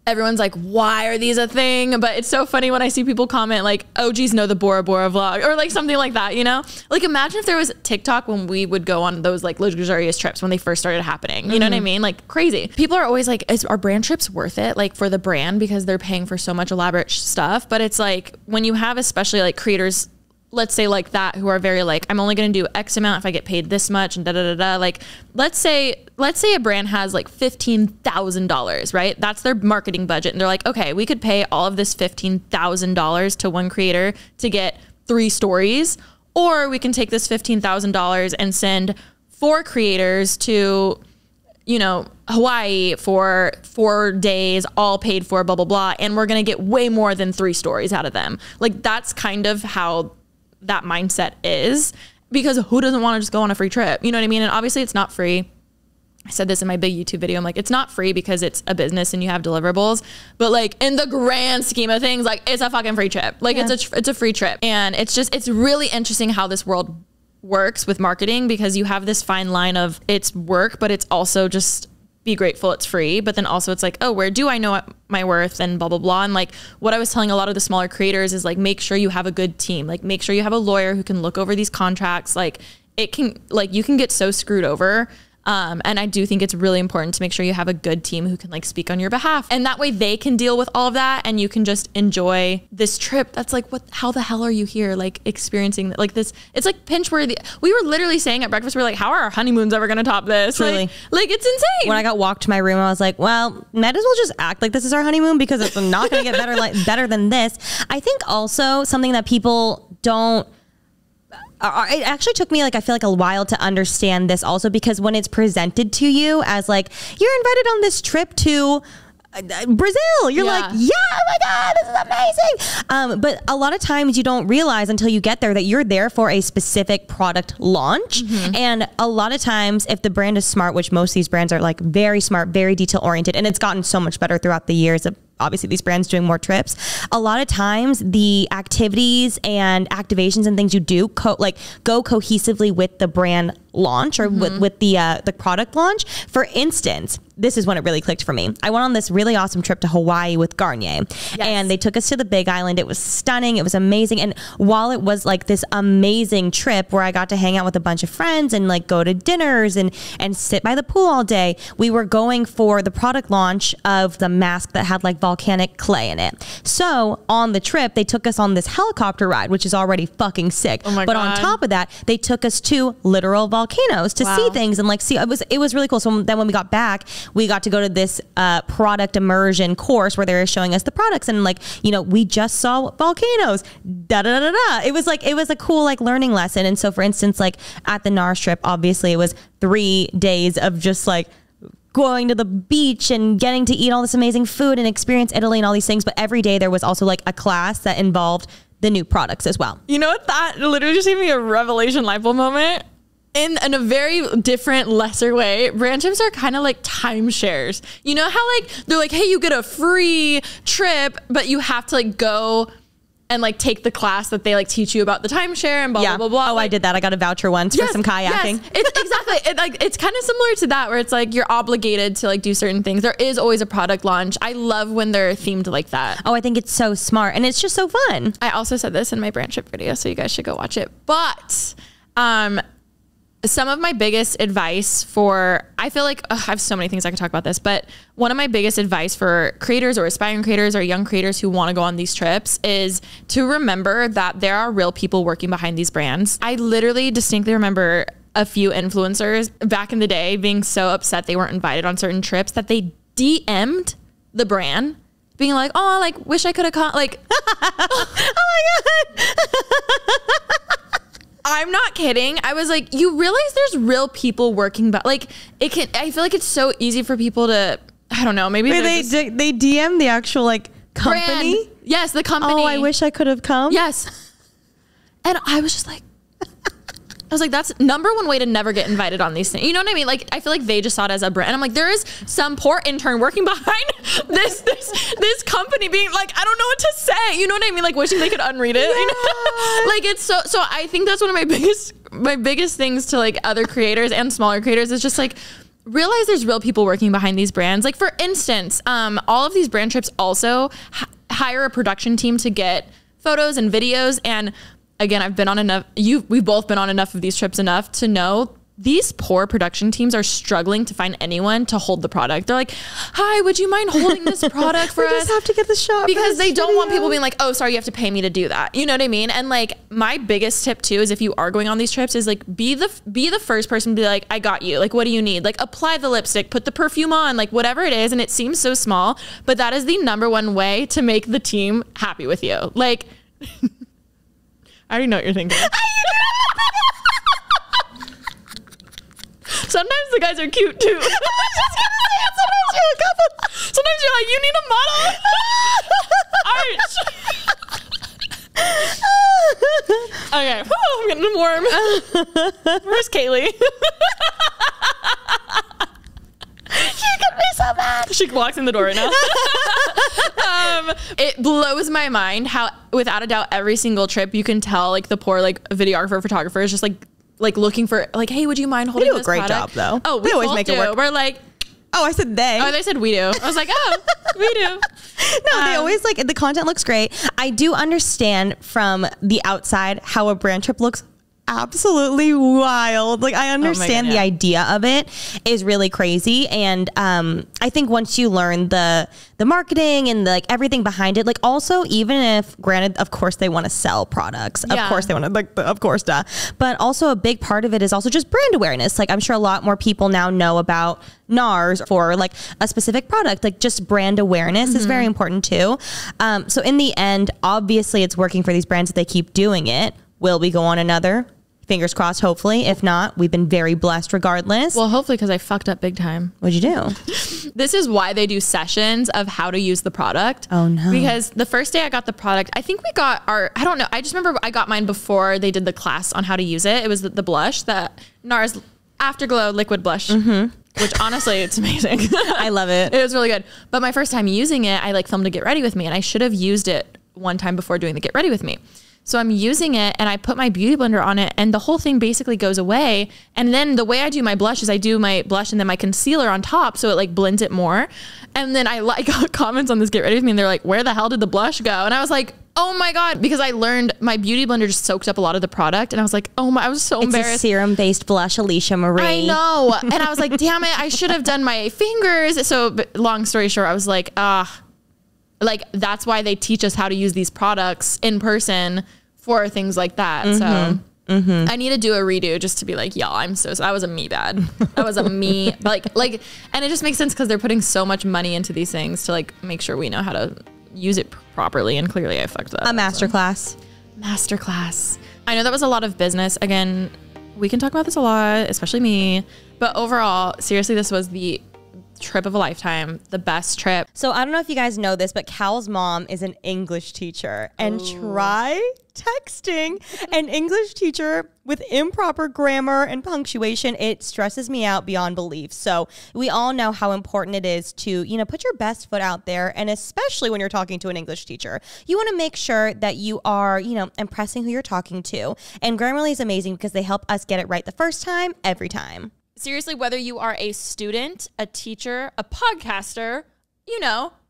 [SPEAKER 2] everyone's like, why are these a thing? But it's so funny when I see people comment like, OGs know the Bora Bora vlog, or like something like that, you know? Like, imagine if there was TikTok when we would go on those like luxurious trips when they first started happening. You know what I mean? Like, crazy. People are always like, are brand trips worth it? Like, for the brand, because they're paying for so much elaborate stuff. But it's like, when you have especially like creators, let's say like that, who are very like, I'm only going to do X amount if I get paid this much, and da da da da. Like, let's say a brand has like $15,000, right? That's their marketing budget. And they're like, okay, we could pay all of this $15,000 to one creator to get 3 stories, or we can take this $15,000 and send 4 creators to, you know, Hawaii for 4 days, all paid for, blah, blah, blah. And we're going to get way more than 3 stories out of them. Like, that's kind of how that mindset is, because who doesn't want to just go on a free trip? You know what I mean? And obviously it's not free. I said this in my big YouTube video. I'm like, it's not free because it's a business and you have deliverables, but like in the grand scheme of things, like, it's a fucking free trip. Like, it's a free trip. And it's really interesting how this world works with marketing, because you have this fine line of it's work, but it's also just be grateful it's free. But then also it's like, oh, where do I know my worth, and blah, blah, blah. And like, what I was telling a lot of the smaller creators is like, make sure you have a good team. Like, make sure you have a lawyer who can look over these contracts. Like, it can, like, you can get so screwed over. And I do think it's really important to make sure you have a good team who can like speak on your behalf, and that way they can deal with all of that, and you can just enjoy this trip. That's like, how the hell are you here? Like, experiencing like this, it's like pinch worthy. We were literally saying at breakfast, we're like, how are our honeymoons ever going to top this? Really? Like, it's insane.
[SPEAKER 1] When I got walked to my room, I was like, well, might as well just act like this is our honeymoon, because it's not going to get better than this. I think also something that people don't, it actually took me like, I feel like a while to understand this also, because when it's presented to you as like, you're invited on this trip to Brazil, you're like, yeah, oh my God, this is amazing. But a lot of times you don't realize until you get there that you're there for a specific product launch. And a lot of times, if the brand is smart, which most of these brands are like very smart, very detail oriented, and it's gotten so much better throughout the years of obviously these brands doing more trips, a lot of times the activities and activations and things you do go cohesively with the brand launch or with the product launch. For instance, this is when it really clicked for me. I went on this really awesome trip to Hawaii with Garnier, and they took us to the Big Island. It was stunning. It was amazing. And while it was like this amazing trip where I got to hang out with a bunch of friends and like go to dinners and sit by the pool all day, we were going for the product launch of the mask that had like volcanic clay in it. So on the trip, they took us on this helicopter ride, which is already fucking sick.
[SPEAKER 2] Oh my
[SPEAKER 1] but
[SPEAKER 2] God.
[SPEAKER 1] on top of that, they took us to literal volcanoes to see things and like see. It was really cool. So then when we got back, we got to go to this product immersion course where they were showing us the products and like, you know, we just saw volcanoes. Da da da da. It was a cool like learning lesson. And so for instance, like at the NARS trip, obviously it was 3 days of just like going to the beach and getting to eat all this amazing food and experience Italy and all these things. But every day there was also like a class that involved the new products as well.
[SPEAKER 2] You know what? That literally just gave me a revelation light bulb moment. In a very different, lesser way, brand trips are kind of like timeshares. You know how like they're like, hey, you get a free trip, but you have to like go and like take the class that they like teach you about the timeshare and blah blah blah blah.
[SPEAKER 1] Oh,
[SPEAKER 2] like,
[SPEAKER 1] I did that. I got a voucher once for some kayaking.
[SPEAKER 2] Yes. It's exactly. It's kind of similar to that, where it's like you're obligated to like do certain things. There is always a product launch. I love when they're themed like that.
[SPEAKER 1] Oh, I think it's so smart and it's just so fun.
[SPEAKER 2] I also said this in my brand trip video, so you guys should go watch it. But some of my biggest advice for, I feel like I have so many things I could talk about this, but one of my biggest advice for creators or aspiring creators or young creators who want to go on these trips is to remember that there are real people working behind these brands. I literally distinctly remember a few influencers back in the day being so upset they weren't invited on certain trips that they DM'd the brand being like, oh, like wish I could have come, like, oh my God. I'm not kidding. I was like, you realize there's real people working, but like I feel like it's so easy for people to, I don't know, maybe
[SPEAKER 1] they DM the actual like company.
[SPEAKER 2] Brand. Yes, the company.
[SPEAKER 1] Oh, I wish I could have come.
[SPEAKER 2] Yes. And I was just like, I was like, that's number one way to never get invited on these things. You know what I mean? Like, I feel like they just saw it as a brand. And I'm like, there is some poor intern working behind this company being like, I don't know what to say. You know what I mean? Like wishing they could unread it. Yeah. You know? Like it's so I think that's one of my biggest things to like other creators and smaller creators is just like, realize there's real people working behind these brands. Like for instance, all of these brand trips also hire a production team to get photos and videos. And again, I've been on enough, we've both been on enough of these trips enough to know these poor production teams are struggling to find anyone to hold the product. They're like, hi, would you mind holding this product for us?
[SPEAKER 1] We just have to get the shot.
[SPEAKER 2] Because they don't want people being like, oh, sorry, you have to pay me to do that. You know what I mean? And like my biggest tip too is if you are going on these trips is like, be the first person to be like, I got you. Like, what do you need? Like apply the lipstick, put the perfume on, like whatever it is. And it seems so small, but that is the number one way to make the team happy with you. Like, I already know what you're thinking. Sometimes the guys are cute too. Sometimes you're like, you need a model. Arch. Okay, I'm getting warm. Where's Kaylee?
[SPEAKER 1] She could be so bad.
[SPEAKER 2] She walks in the door right now. It blows my mind how, without a doubt, every single trip you can tell like the poor like videographer, photographer is just like looking for like, hey, would you mind holding this product?
[SPEAKER 1] They do a great job though.
[SPEAKER 2] Oh, we always make it work. We're like,
[SPEAKER 1] oh, I said they.
[SPEAKER 2] Oh, they said we do. I was like, oh, we do.
[SPEAKER 1] No, they always like, the content looks great. I do understand from the outside how a brand trip looks absolutely wild. Like I understand the idea of it is really crazy. And I think once you learn the marketing and like everything behind it, like also even if granted, of course they want to sell products, of course they want to like, of course, duh. But also a big part of it is also just brand awareness. Like I'm sure a lot more people now know about NARS for like a specific product, like just brand awareness is very important too. So in the end, obviously it's working for these brands that they keep doing it. Will we go on another? Fingers crossed, hopefully. If not, we've been very blessed regardless.
[SPEAKER 2] Well, hopefully, because I fucked up big time.
[SPEAKER 1] What'd you do?
[SPEAKER 2] This is why they do sessions of how to use the product.
[SPEAKER 1] Oh, no.
[SPEAKER 2] Because the first day I got the product, I think we got I don't know. I just remember I got mine before they did the class on how to use it. It was the blush, the NARS Afterglow Liquid Blush. Which honestly, it's amazing.
[SPEAKER 1] I love it.
[SPEAKER 2] It was really good. But my first time using it, I like filmed a Get Ready With Me. And I should have used it one time before doing the Get Ready With Me. So I'm using it and I put my beauty blender on it and the whole thing basically goes away. And then the way I do my blush is I do my blush and then my concealer on top. So it like blends it more. And then I got comments on this Get Ready With Me and they're like, where the hell did the blush go? And I was like, oh my God, because I learned my beauty blender just soaked up a lot of the product. And I was like, oh my, I was so embarrassed.
[SPEAKER 1] It's a serum based blush, Alisha Marie.
[SPEAKER 2] I know. And I was like, damn it, I should have done my fingers. So but long story short, I was like, like that's why they teach us how to use these products in person for things like that. So I need to do a redo just to be like, y'all, that was a me bad. That was a me, like, and it just makes sense because they're putting so much money into these things to like make sure we know how to use it properly. And clearly I fucked that up.
[SPEAKER 1] A masterclass.
[SPEAKER 2] Masterclass. I know that was a lot of business. Again, we can talk about this a lot, especially me, but overall, seriously, this was the trip of a lifetime, the best trip.
[SPEAKER 1] So I don't know if you guys know this, but Cal's mom is an English teacher, and try texting an English teacher with improper grammar and punctuation. It stresses me out beyond belief. So we all know how important it is to, put your best foot out there. And especially when you're talking to an English teacher, you want to make sure that you are, impressing who you're talking to. And Grammarly is amazing because they help us get it right the first time, every time.
[SPEAKER 2] Seriously, whether you are a student, a teacher, a podcaster,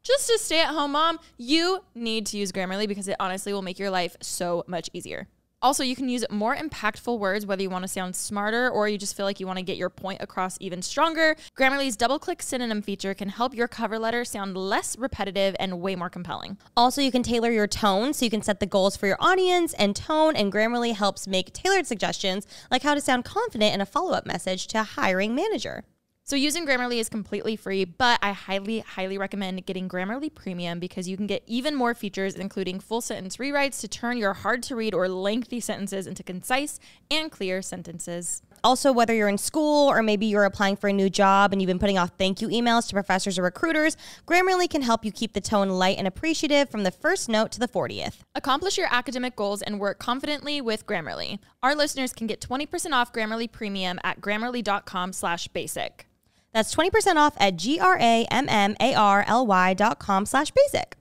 [SPEAKER 2] just a stay-at-home mom, you need to use Grammarly because it honestly will make your life so much easier. Also, you can use more impactful words, whether you want to sound smarter or you just feel like you want to get your point across even stronger. Grammarly's double-click synonym feature can help your cover letter sound less repetitive and way more compelling.
[SPEAKER 1] Also, you can tailor your tone, so you can set the goals for your audience and tone, and Grammarly helps make tailored suggestions, like how to sound confident in a follow-up message to a hiring manager.
[SPEAKER 2] So using Grammarly is completely free, but I highly, highly recommend getting Grammarly Premium because you can get even more features, including full sentence rewrites to turn your hard to read or lengthy sentences into concise and clear sentences.
[SPEAKER 1] Also, whether you're in school or maybe you're applying for a new job and you've been putting off thank you emails to professors or recruiters, Grammarly can help you keep the tone light and appreciative from the first note to the 40th.
[SPEAKER 2] Accomplish your academic goals and work confidently with Grammarly. Our listeners can get 20% off Grammarly Premium at grammarly.com/basic.
[SPEAKER 1] That's 20% off at grammarly.com/basic.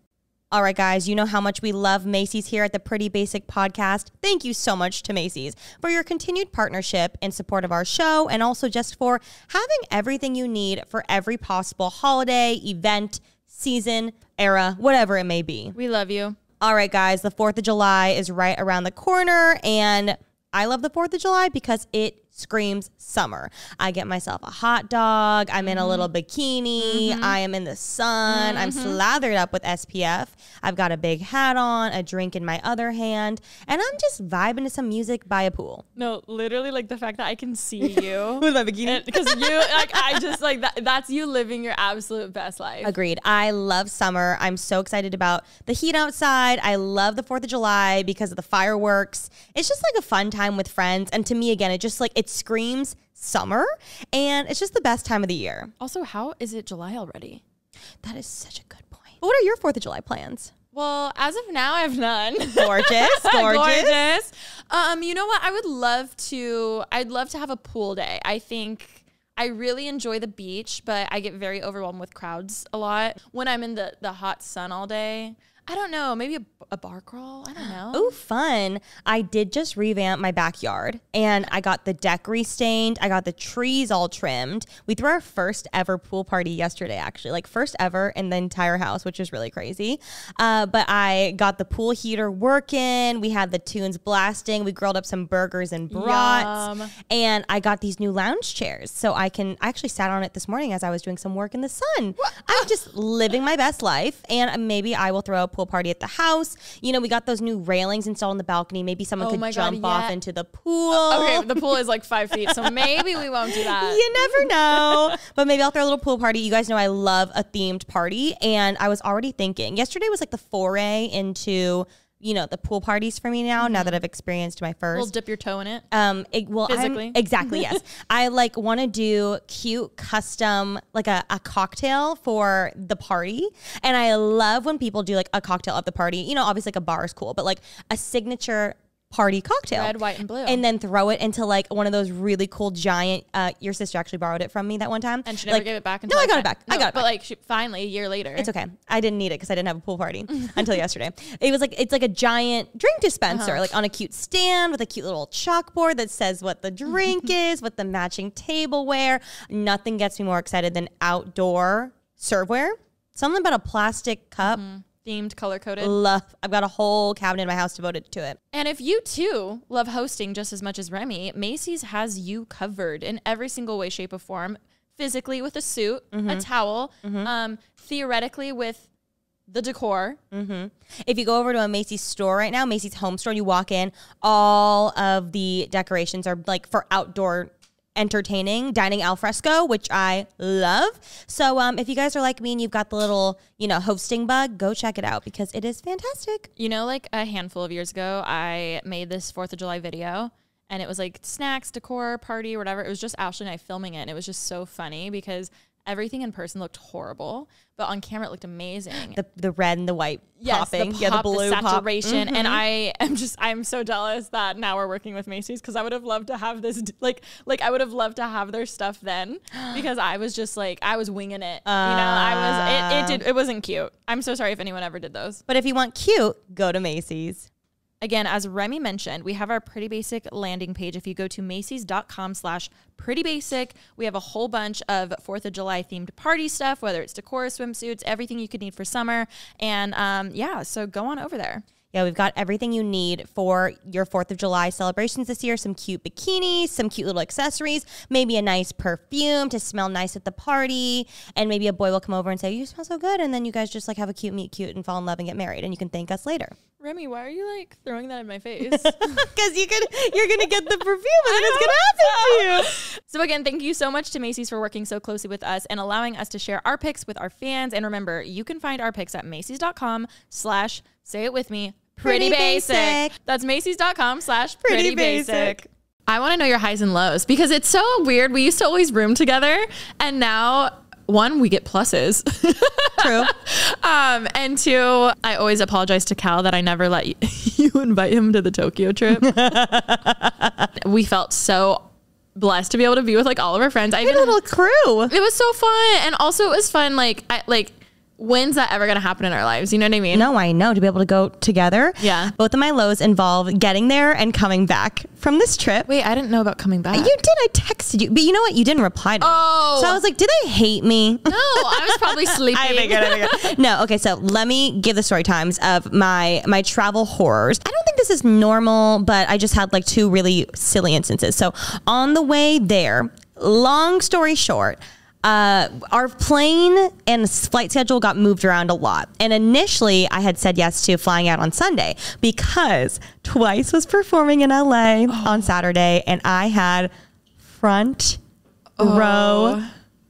[SPEAKER 1] All right, guys, you know how much we love Macy's here at the Pretty Basic Podcast. Thank you so much to Macy's for your continued partnership and support of our show, and also just for having everything you need for every possible holiday, event, season, era, whatever it may be.
[SPEAKER 2] We love you.
[SPEAKER 1] All right, guys, the 4th of July is right around the corner, and I love the 4th of July because it screams summer. I get myself a hot dog. I'm in a little bikini. I am in the sun. I'm slathered up with SPF. I've got a big hat on, a drink in my other hand, and I'm just vibing to some music by a pool.
[SPEAKER 2] No, literally, like the fact that I can see you
[SPEAKER 1] With my bikini.
[SPEAKER 2] because you, like, I just like that's you living your absolute best life.
[SPEAKER 1] Agreed. I love summer. I'm so excited about the heat outside. I love the 4th of July because of the fireworks. It's just like a fun time with friends. And to me, again, it screams summer, and it's just the best time of the year.
[SPEAKER 2] Also, how is it July already?
[SPEAKER 1] That is such a good point. But what are your 4th of July plans?
[SPEAKER 2] Well, as of now, I have none.
[SPEAKER 1] Gorgeous.
[SPEAKER 2] Gorgeous. You know what? I'd love to have a pool day. I think I really enjoy the beach, but I get very overwhelmed with crowds a lot when I'm in the hot sun all day. I don't know, maybe a bar crawl. I don't know.
[SPEAKER 1] Oh, fun. I did just revamp my backyard, and I got the deck restained. I got the trees all trimmed. We threw our first ever pool party yesterday, actually, like first ever in the entire house, which is really crazy. But I got the pool heater working. We had the tunes blasting. We grilled up some burgers and brats.
[SPEAKER 2] Yum.
[SPEAKER 1] And I got these new lounge chairs, so I actually sat on it this morning as I was doing some work in the sun. I'm just living my best life, and maybe I will throw a pool party at the house. We got those new railings installed on the balcony. Maybe someone could jump off into the pool.
[SPEAKER 2] Okay, the pool is like 5 feet, so maybe we won't do that.
[SPEAKER 1] You never know. But maybe I'll throw a little pool party. You guys know I love a themed party, and I was already thinking, yesterday was like the foray into the pool parties for me now that I've experienced my first.
[SPEAKER 2] We'll dip your toe in it.
[SPEAKER 1] Physically. Exactly, yes. I want to do cute custom, like a cocktail for the party. And I love when people do like a cocktail at the party. Obviously like a bar is cool, but like a signature party cocktail.
[SPEAKER 2] Red, white, and blue.
[SPEAKER 1] And then throw it into like one of those really cool giant, your sister actually borrowed it from me that one time.
[SPEAKER 2] And she never gave it back until
[SPEAKER 1] No, I got it back. I got it back.
[SPEAKER 2] But like finally a year later.
[SPEAKER 1] It's okay. I didn't need it because I didn't have a pool party until yesterday. It was like, it's like a giant drink dispenser, like on a cute stand with a cute little chalkboard that says what the drink is, what the matching tableware. Nothing gets me more excited than outdoor serveware. Something about a plastic cup.
[SPEAKER 2] Themed, color-coded.
[SPEAKER 1] I've got a whole cabinet in my house devoted to it.
[SPEAKER 2] And if you too love hosting just as much as Remi, Macy's has you covered in every single way, shape, or form. Physically with a suit, a towel, theoretically with the decor.
[SPEAKER 1] If you go over to a Macy's store right now, Macy's home store, you walk in, all of the decorations are like for outdoor entertaining dining al fresco, which I love. So if you guys are like me and you've got the little, hosting bug, go check it out because it is fantastic.
[SPEAKER 2] Like a handful of years ago, I made this 4th of July video and it was like snacks, decor, party, whatever. It was just Ashley and I filming it. And it was just so funny because everything in person looked horrible, but on camera it looked amazing.
[SPEAKER 1] The red and the white popping.
[SPEAKER 2] The blue the saturation. Pop. And I'm so jealous that now we're working with Macy's because I would have loved to have this, like I would have loved to have their stuff then because I was just like, I was winging it. It wasn't cute. I'm so sorry if anyone ever did those.
[SPEAKER 1] But if you want cute, go to Macy's.
[SPEAKER 2] Again, as Remi mentioned, we have our Pretty Basic landing page. If you go to Macys.com/prettybasic, we have a whole bunch of 4th of July themed party stuff, whether it's decor, swimsuits, everything you could need for summer. And so go on over there.
[SPEAKER 1] Yeah, we've got everything you need for your 4th of July celebrations this year. Some cute bikinis, some cute little accessories, maybe a nice perfume to smell nice at the party. And maybe a boy will come over and say, you smell so good. And then you guys just like have a cute meet cute and fall in love and get married. And you can thank us later.
[SPEAKER 2] Remi, why are you like throwing that in my face?
[SPEAKER 1] Because you're going to get the perfume and then it's going to happen to you.
[SPEAKER 2] So again, thank you so much to Macy's for working so closely with us and allowing us to share our picks with our fans. And remember, you can find our picks at Macys.com/, say it with me, Pretty Basic. That's Macys.com/Pretty Basic. I want to know your highs and lows because it's so weird. We used to always room together and now one, we get pluses.
[SPEAKER 1] True.
[SPEAKER 2] And two, I always apologize to Cal that I never let you invite him to the Tokyo trip. We felt so blessed to be able to be with like all of our friends.
[SPEAKER 1] We had a little crew.
[SPEAKER 2] It was so fun. And also it was fun. When's that ever going to happen in our lives? You know what I mean?
[SPEAKER 1] No, I know. To be able to go together.
[SPEAKER 2] Yeah.
[SPEAKER 1] Both of my lows involve getting there and coming back from this trip.
[SPEAKER 2] Wait, I didn't know about coming back.
[SPEAKER 1] You did. I texted you. But you know what? You didn't reply to me.
[SPEAKER 2] Oh.
[SPEAKER 1] So I was like, did they hate me?
[SPEAKER 2] No, I was probably sleeping.
[SPEAKER 1] I figured. No, okay. So let me give the story times of my travel horrors. I don't think this is normal, but I just had like 2 really silly instances. So on the way there, long story short, our plane and flight schedule got moved around a lot. And initially I had said yes to flying out on Sunday because Twice was performing in LA on Saturday and I had front row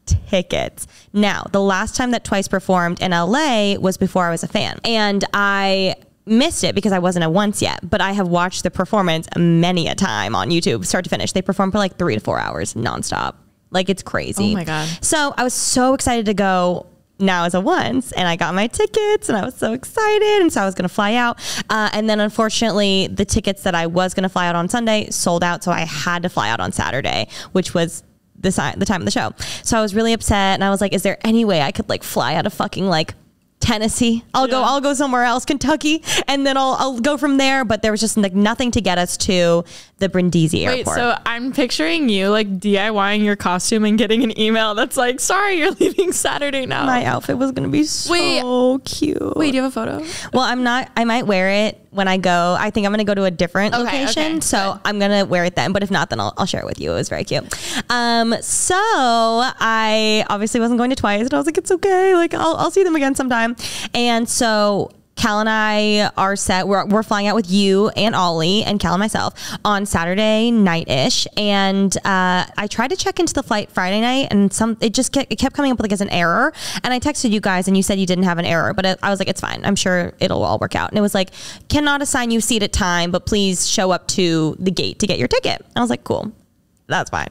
[SPEAKER 1] tickets. Now, the last time that Twice performed in LA was before I was a fan. And I missed it because I wasn't a once yet, but I have watched the performance many a time on YouTube, start to finish. They performed for like 3 to 4 hours nonstop. Like it's crazy.
[SPEAKER 2] Oh my God.
[SPEAKER 1] So I was so excited to go now as a once and I got my tickets and I was so excited. And so I was going to fly out. And then unfortunately the tickets that I was going to fly out on Sunday sold out. So I had to fly out on Saturday, which was the time of the show. So I was really upset and I was like, is there any way I could like fly out of fucking like Tennessee? I'll go somewhere else, Kentucky, and then I'll go from there. But there was just like nothing to get us to the Brindisi airport.
[SPEAKER 2] Wait, so I'm picturing you like DIYing your costume and getting an email that's like, sorry, you're leaving Saturday now.
[SPEAKER 1] My outfit was gonna be so cute.
[SPEAKER 2] Wait, do you have a photo?
[SPEAKER 1] Well, I might wear it when I go. I think I'm gonna go to a different location. So good. I'm gonna wear it then. But if not, then I'll share it with you. It was very cute. So I obviously wasn't going to Twice and I was like, it's okay. Like I'll see them again sometime. And so Cal and I are set. We're flying out with you and Ollie and Cal and myself on Saturday night-ish. And I tried to check into the flight Friday night and it kept coming up like as an error. And I texted you guys and you said you didn't have an error, but I was like, it's fine. I'm sure it'll all work out. And it was like, cannot assign you seat at time, but please show up to the gate to get your ticket. And I was like, cool. That's fine.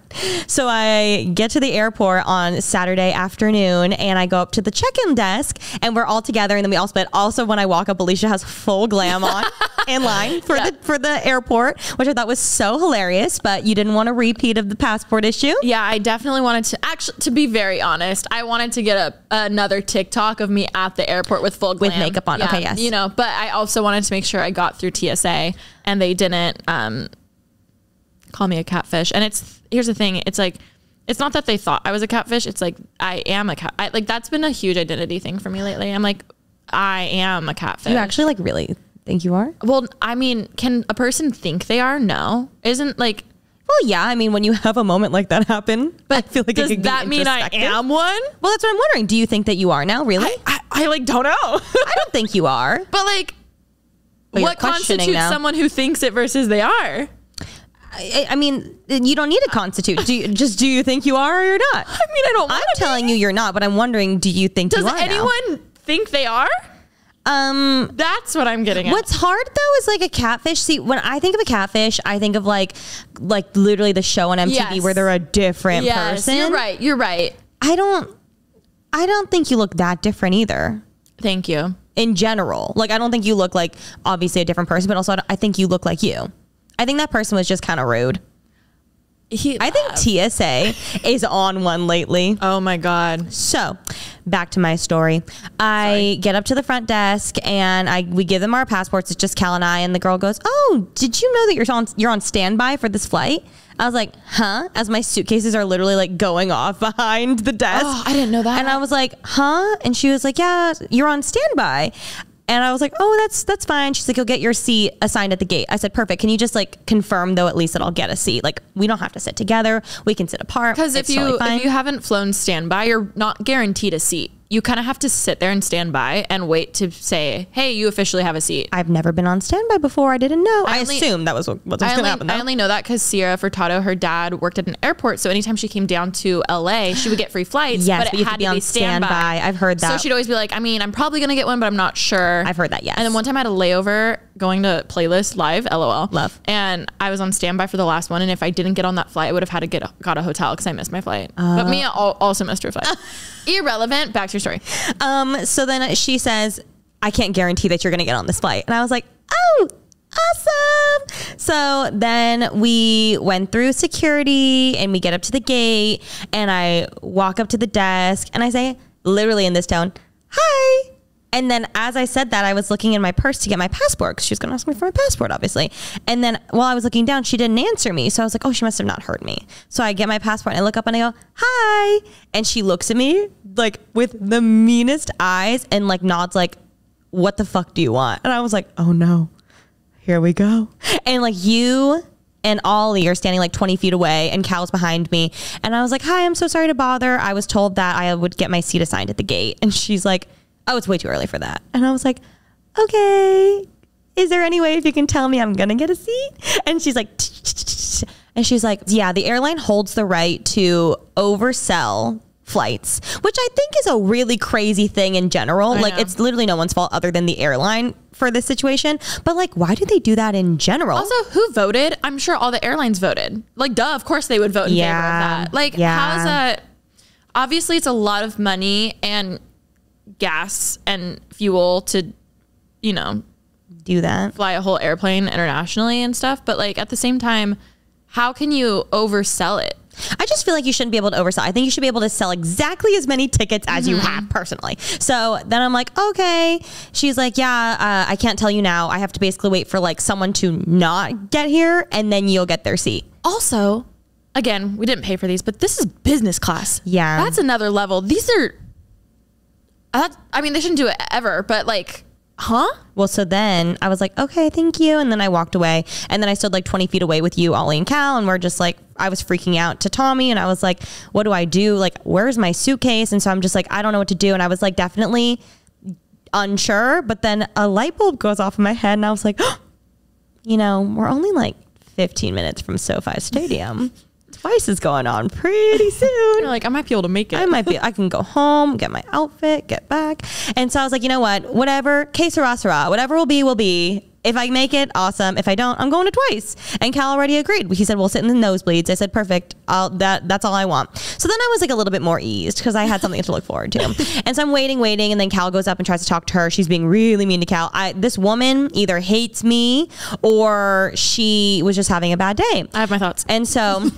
[SPEAKER 1] So I get to the airport on Saturday afternoon and I go up to the check-in desk and we're all together and then we all split. Also, when I walk up, Alisha has full glam on in line for the airport, which I thought was so hilarious, but you didn't want a repeat of the passport issue.
[SPEAKER 2] Yeah, I definitely wanted to, actually, to be very honest, I wanted to get another TikTok of me at the airport with full glam.
[SPEAKER 1] With makeup on.
[SPEAKER 2] Yeah,
[SPEAKER 1] okay, yes.
[SPEAKER 2] You know, but I also wanted to make sure I got through TSA and they didn't call me a catfish. And here's the thing, it's like, it's not that they thought I was a catfish, it's like I am a cat. Like that's been a huge identity thing for me lately. I'm like, I am a catfish.
[SPEAKER 1] You actually like really think you are?
[SPEAKER 2] Well, I mean, can a person think they are? No. Isn't like,
[SPEAKER 1] well, yeah, I mean, when you have a moment like that happen, but I feel like
[SPEAKER 2] does
[SPEAKER 1] it could
[SPEAKER 2] that mean I am one?
[SPEAKER 1] Well, that's what I'm wondering. Do you think that you are now, really?
[SPEAKER 2] I like don't know.
[SPEAKER 1] I don't think you are.
[SPEAKER 2] But like,
[SPEAKER 1] But
[SPEAKER 2] what constitutes someone who thinks it versus they are?
[SPEAKER 1] I mean, you don't need to constitute. Do you think you are or you're not?
[SPEAKER 2] I mean, I don't.
[SPEAKER 1] I'm telling you, you're not. But I'm wondering, do you think you are?
[SPEAKER 2] Does anyone think they are? That's what I'm getting at.
[SPEAKER 1] What's hard though is like a catfish. See, when I think of a catfish, I think of like literally the show on MTV where they're a different person.
[SPEAKER 2] You're right. You're right.
[SPEAKER 1] I don't think you look that different either.
[SPEAKER 2] Thank you.
[SPEAKER 1] In general, like I don't think you look like obviously a different person, but also I think you look like you. I think that person was just kind of rude. I think TSA is on one lately.
[SPEAKER 2] Oh my God.
[SPEAKER 1] So back to my story. I get up to the front desk and we give them our passports. It's just Cal and I, and the girl goes, "Oh, did you know that you're on standby for this flight?" I was like, "Huh?" As my suitcases are literally like going off behind the desk.
[SPEAKER 2] Oh, I didn't know that.
[SPEAKER 1] And I was like, "Huh?" And she was like, "Yeah, you're on standby." And I was like, "Oh, that's fine." She's like, "You'll get your seat assigned at the gate." I said, "Perfect. Can you just like confirm though, at least that I'll get a seat? Like we don't have to sit together. We can sit apart."
[SPEAKER 2] Because if you haven't flown standby, you're not guaranteed a seat. You kind of have to sit there and stand by and wait to say, "Hey, you officially have a seat."
[SPEAKER 1] I've never been on standby before. I didn't know. I assumed that was what was going to happen.
[SPEAKER 2] I only know that because Sierra Furtado, her dad, worked at an airport. So anytime she came down to LA, she would get free flights.
[SPEAKER 1] Yes,
[SPEAKER 2] but it had to be standby.
[SPEAKER 1] I've heard that.
[SPEAKER 2] So she'd always be like, I'm probably going to get one, but I'm not sure.
[SPEAKER 1] I've heard that, yes.
[SPEAKER 2] And then one time I had a layover going to Playlist Live, LOL.
[SPEAKER 1] Love.
[SPEAKER 2] And I was on standby for the last one. And if I didn't get on that flight, I would have had to got a hotel because I missed my flight. But Mia also missed her flight. Irrelevant. Back to your story.
[SPEAKER 1] So then she says, "I can't guarantee that you're going to get on this flight." And I was like, "Oh, awesome." So then we went through security and we get up to the gate and I walk up to the desk and I say, literally in this tone, "Hi." And then as I said that, I was looking in my purse to get my passport because she was going to ask me for my passport, obviously. And then while I was looking down, she didn't answer me. So I was like, "Oh, she must have not heard me." So I get my passport and I look up and I go, "Hi." And she looks at me like with the meanest eyes and like nods like, "What the fuck do you want?" And I was like, "Oh no, here we go." And like you and Ollie are standing like 20 feet away and Cal's behind me. And I was like, "Hi, I'm so sorry to bother. I was told that I would get my seat assigned at the gate." And she's like, "Oh, it's way too early for that." And I was like, "Okay, is there any way if you can tell me I'm gonna get a seat?" And she's like, and she's like, "Yeah, the airline holds the right to oversell flights," which I think is a really crazy thing in general. Like it's literally no one's fault other than the airline for this situation. But like, why do they do that in general?
[SPEAKER 2] Also, who voted? I'm sure all the airlines voted. Like, duh, of course they would vote in favor of that. Like, how is that? Obviously, it's a lot of money and gas and fuel to, you know,
[SPEAKER 1] do that,
[SPEAKER 2] fly a whole airplane internationally and stuff. But like at the same time, how can you oversell it?
[SPEAKER 1] I just feel like you shouldn't be able to oversell. I think you should be able to sell exactly as many tickets as you have personally. So then I'm like, "Okay." She's like, "Yeah, I can't tell you now. I have to basically wait for like someone to not get here and then you'll get their seat."
[SPEAKER 2] Also, again, we didn't pay for these, but this is business class.
[SPEAKER 1] Yeah.
[SPEAKER 2] That's another level. These are, I mean, they shouldn't do it ever, but like, huh?
[SPEAKER 1] Well, so then I was like, "Okay, thank you." And then I walked away and then I stood like 20 feet away with you, Ollie and Cal. And we're just like, I was freaking out to Tommy and I was like, "What do I do? Like, where's my suitcase?" And so I'm just like, I don't know what to do. And I was like, definitely unsure. But then a light bulb goes off in my head and I was like, "Oh, you know, we're only like 15 minutes from SoFi Stadium. Twice is going on pretty soon."
[SPEAKER 2] You're like, I might be able to make it.
[SPEAKER 1] I can go home, get my outfit, get back. And so I was like, you know what, whatever, que sera, sera. Whatever will be, if I make it, awesome. If I don't, I'm going to twice. And Cal already agreed. He said, we'll sit in the nosebleeds. I said, perfect. That's all I want. So then I was like a little bit more eased because I had something to look forward to. And so I'm waiting. And then Cal goes up and tries to talk to her. She's being really mean to Cal. This woman either hates me or she was just having a bad day.
[SPEAKER 2] I have my thoughts.
[SPEAKER 1] And so...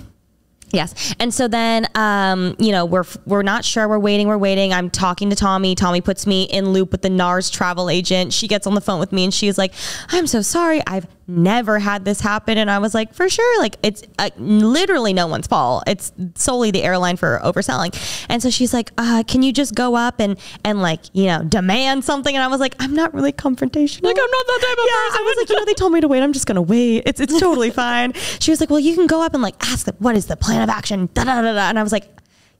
[SPEAKER 1] Yes. And so then, we're not sure. We're waiting. I'm talking to Tommy. Tommy puts me in loop with the NARS travel agent. She gets on the phone with me and she's like, I'm so sorry. I've never had this happen. And I was like, for sure. Like, it's literally no one's fault. It's solely the airline for overselling. And so she's like, can you just go up and like, demand something? And I was like, I'm not really confrontational.
[SPEAKER 2] Like, I'm not that type of person.
[SPEAKER 1] I was like, they told me to wait. I'm just going to wait. It's totally fine. She was like, well, you can go up and like ask them, what is the plan of action? Da, da, da, da. And I was like,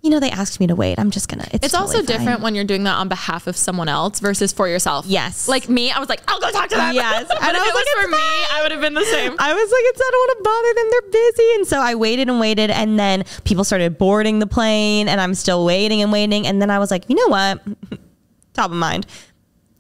[SPEAKER 1] they asked me to wait. I'm just gonna. It's totally
[SPEAKER 2] also
[SPEAKER 1] fine.
[SPEAKER 2] different when you're doing that on behalf of someone else versus for yourself.
[SPEAKER 1] Yes.
[SPEAKER 2] Like me, I was like, I'll go talk to them.
[SPEAKER 1] Yes.
[SPEAKER 2] But
[SPEAKER 1] and
[SPEAKER 2] if it was for me, I would have been the same.
[SPEAKER 1] I was like, I don't want to bother them. They're busy. And so I waited and waited. And then people started boarding the plane and I'm still waiting and waiting. And then I was like, you know what? Top of mind.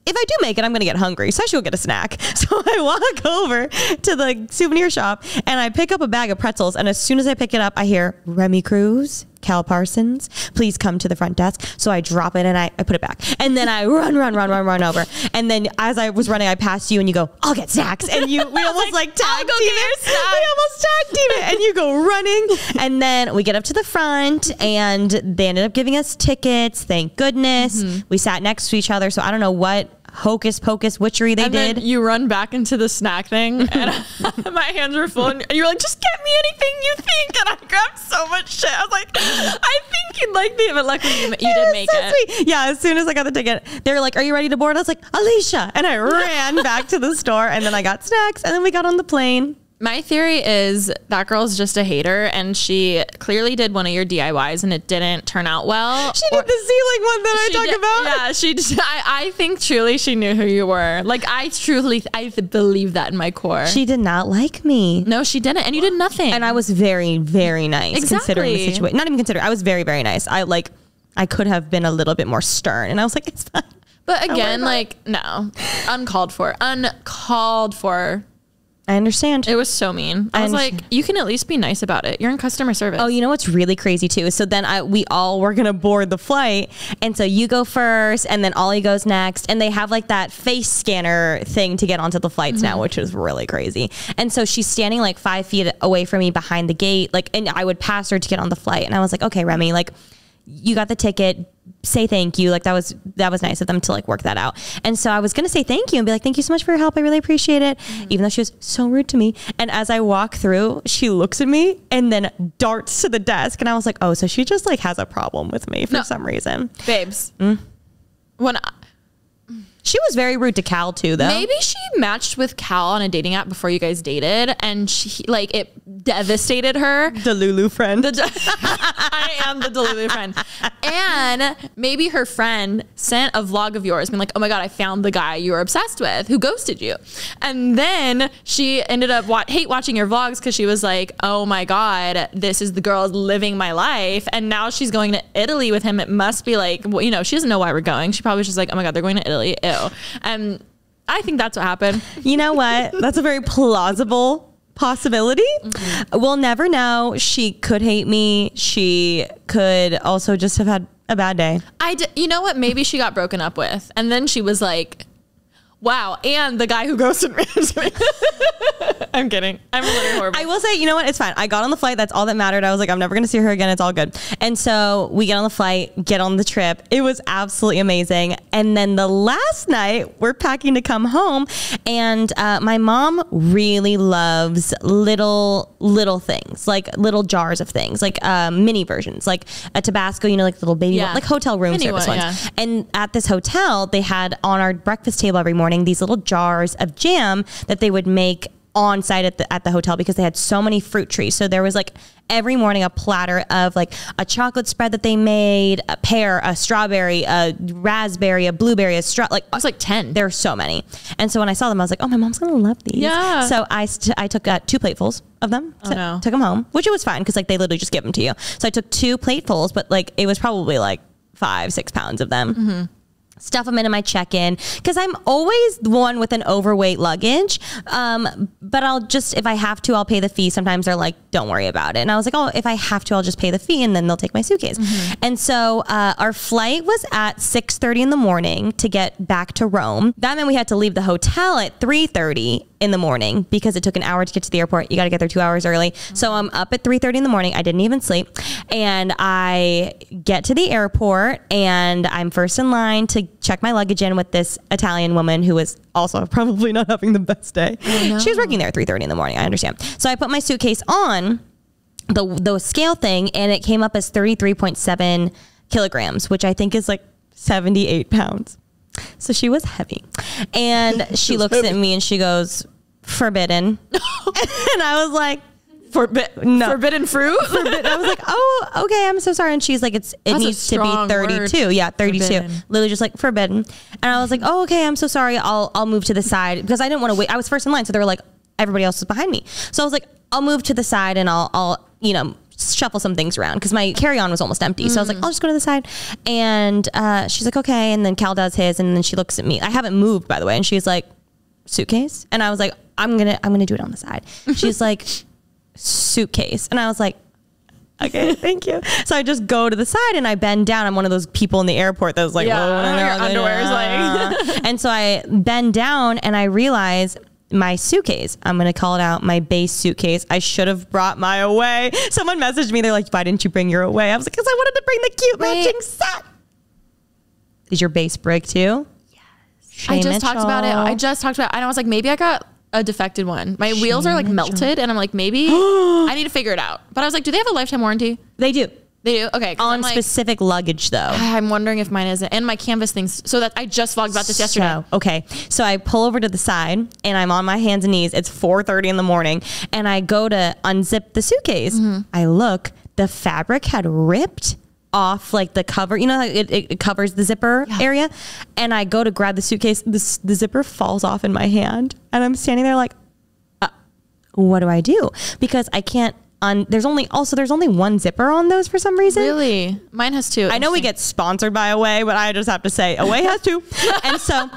[SPEAKER 1] If I do make it, I'm going to get hungry. So I should go get a snack. So I walk over to the souvenir shop and I pick up a bag of pretzels. And as soon as I pick it up, I hear Remi Cruz, Cal Parsons, please come to the front desk. So I drop it and I put it back. And then I run over. And then as I was running, I passed you and you go, I'll get snacks. And we almost like tag team it. We almost tag team it. And you go running. And then we get up to the front and they ended up giving us tickets. Thank goodness. We sat next to each other. So I don't know what hocus pocus witchery they did.
[SPEAKER 2] Then you run back into the snack thing and my hands were full and you're like, just get me anything you think. And I grabbed so much shit. I was like, I think you'd like me, but luckily you did make it.
[SPEAKER 1] Sweet. Yeah, as soon as I got the ticket, they were like, are you ready to board? I was like, Alisha. And I ran back to the store and then I got snacks and then we got on the plane.
[SPEAKER 2] My theory is that girl's just a hater and she clearly did one of your DIYs and it didn't turn out well.
[SPEAKER 1] She did the ceiling one that I talked about.
[SPEAKER 2] Yeah, she did. I think truly she knew who you were. Like I believe that in my core.
[SPEAKER 1] She did not like me.
[SPEAKER 2] No, she didn't. And you did nothing.
[SPEAKER 1] And I was very, very nice.
[SPEAKER 2] Exactly.
[SPEAKER 1] Considering the situation. Not even considering. I was very, very nice. I could have been a little bit more stern and I was like, it's fine.
[SPEAKER 2] But again, no, uncalled for.
[SPEAKER 1] I understand.
[SPEAKER 2] It was so mean. I was like, you can at least be nice about it. You're in customer service.
[SPEAKER 1] Oh, you know what's really crazy too? So then we all were going to board the flight. And so you go first and then Ollie goes next. And they have like that face scanner thing to get onto the flights now, which is really crazy. And so she's standing like 5 feet away from me behind the gate. And I would pass her to get on the flight. And I was like, okay, Remi, like you got the ticket. Say thank you. Like that was nice of them to like work that out. And so I was going to say thank you and be like, thank you so much for your help. I really appreciate it. Even though she was so rude to me. And as I walk through, she looks at me and then darts to the desk. And I was like, oh, so she just like has a problem with me for some reason.
[SPEAKER 2] Babes.
[SPEAKER 1] She was very rude to Cal too, though.
[SPEAKER 2] Maybe she matched with Cal on a dating app before you guys dated, and she like it devastated her.
[SPEAKER 1] The Lulu friend.
[SPEAKER 2] I am the Delulu friend. And maybe her friend sent a vlog of yours being like, oh my God, I found the guy you were obsessed with who ghosted you. And then she ended up hate watching your vlogs because she was like, oh my God, this is the girl living my life. And now she's going to Italy with him. It must be like, well, she doesn't know why we're going. She probably was just like, oh my God, they're going to Italy. Ew. And I think that's what happened.
[SPEAKER 1] You know what? That's a very plausible possibility. We'll never know. She could hate me. She could also just have had a bad day.
[SPEAKER 2] You know what? Maybe she got broken up with. And then she was like, wow. And the guy who ghosted me. I'm kidding. I'm literally horrible.
[SPEAKER 1] I will say, you know what? It's fine. I got on the flight. That's all that mattered. I was like, I'm never going to see her again. It's all good. And so we get on the flight, get on the trip. It was absolutely amazing. And then the last night, we're packing to come home. And my mom really loves little things, like little jars of things, like mini versions, like a Tabasco, like little baby, like hotel room
[SPEAKER 2] mini
[SPEAKER 1] service
[SPEAKER 2] ones.
[SPEAKER 1] Yeah. And at this hotel, they had on our breakfast table every morning these little jars of jam that they would make on site at the hotel because they had so many fruit trees. So there was like every morning a platter of like a chocolate spread that they made, a pear, a strawberry, a raspberry, a blueberry, a like
[SPEAKER 2] it was like 10.
[SPEAKER 1] There were so many. And so when I saw them, I was like, oh, my mom's gonna love these.
[SPEAKER 2] Yeah.
[SPEAKER 1] So I took 2 platefuls of them. Took them home, which it was fine because like they literally just give them to you. So I took 2 platefuls, but like it was probably like 5-6 pounds of them. stuff them into my check-in, because I'm always the one with an overweight luggage. But I'll just, if I have to, I'll pay the fee. Sometimes they're like, don't worry about it. And I was like, oh, if I have to, I'll just pay the fee and then they'll take my suitcase. And so our flight was at 6:30 in the morning to get back to Rome. That meant we had to leave the hotel at 3:30 in the morning because it took an hour to get to the airport. You got to get there 2 hours early. So I'm up at 3:30 in the morning. I didn't even sleep. And I get to the airport and I'm first in line to check my luggage in with this Italian woman who was also probably not having the best day. Oh, no. She was working there at 3:30 in the morning. I understand. So I put my suitcase on the scale thing and it came up as 33.7 kilograms, which I think is like 78 pounds. So she was heavy. And she looks at me and she goes, forbidden. And I was like,
[SPEAKER 2] forbidden fruit?
[SPEAKER 1] I was like, oh, okay, I'm so sorry. And she's like, it needs to be 32. Word. Yeah, 32. Forbidden. Literally just like forbidden. And I was like, oh, okay, I'm so sorry. I'll move to the side because I didn't want to wait. I was first in line. So they were like, everybody else is behind me. So I was like, I'll move to the side and I'll shuffle some things around because my carry-on was almost empty. So I was like, I'll just go to the side. And she's like, okay. And then Cal does his. And then she looks at me. I haven't moved, by the way. And she's like, suitcase? And I was like, I'm gonna do it on the side. She's like, suitcase. And I was like, okay, thank you. So I just go to the side and I bend down. I'm one of those people in the airport that was like,
[SPEAKER 2] your underwear is like.
[SPEAKER 1] And so I bend down and I realize my suitcase, I'm going to call it out, my base suitcase. I should have brought my away. Someone messaged me. They're like, why didn't you bring your away? I was like, because I wanted to bring the cute matching set. Is your base brig too? Yes.
[SPEAKER 2] I just talked about it. And I was like, maybe I got a defected one. My wheels are like melted and I'm like, maybe I need to figure it out. But I was like, do they have a lifetime warranty?
[SPEAKER 1] They do.
[SPEAKER 2] They do? Okay.
[SPEAKER 1] On specific luggage though.
[SPEAKER 2] I'm wondering if mine isn't. And my canvas things. So that I just vlogged about this yesterday.
[SPEAKER 1] Okay. So I pull over to the side and I'm on my hands and knees. It's 4:30 in the morning and I go to unzip the suitcase. I look, the fabric had ripped off like the cover, you know, it covers the zipper area. And I go to grab the suitcase. The zipper falls off in my hand and I'm standing there like, what do I do? Because I can't, there's only one zipper on those for some reason.
[SPEAKER 2] Really? Mine has two.
[SPEAKER 1] I know we get sponsored by Away, but I just have to say Away has two. And so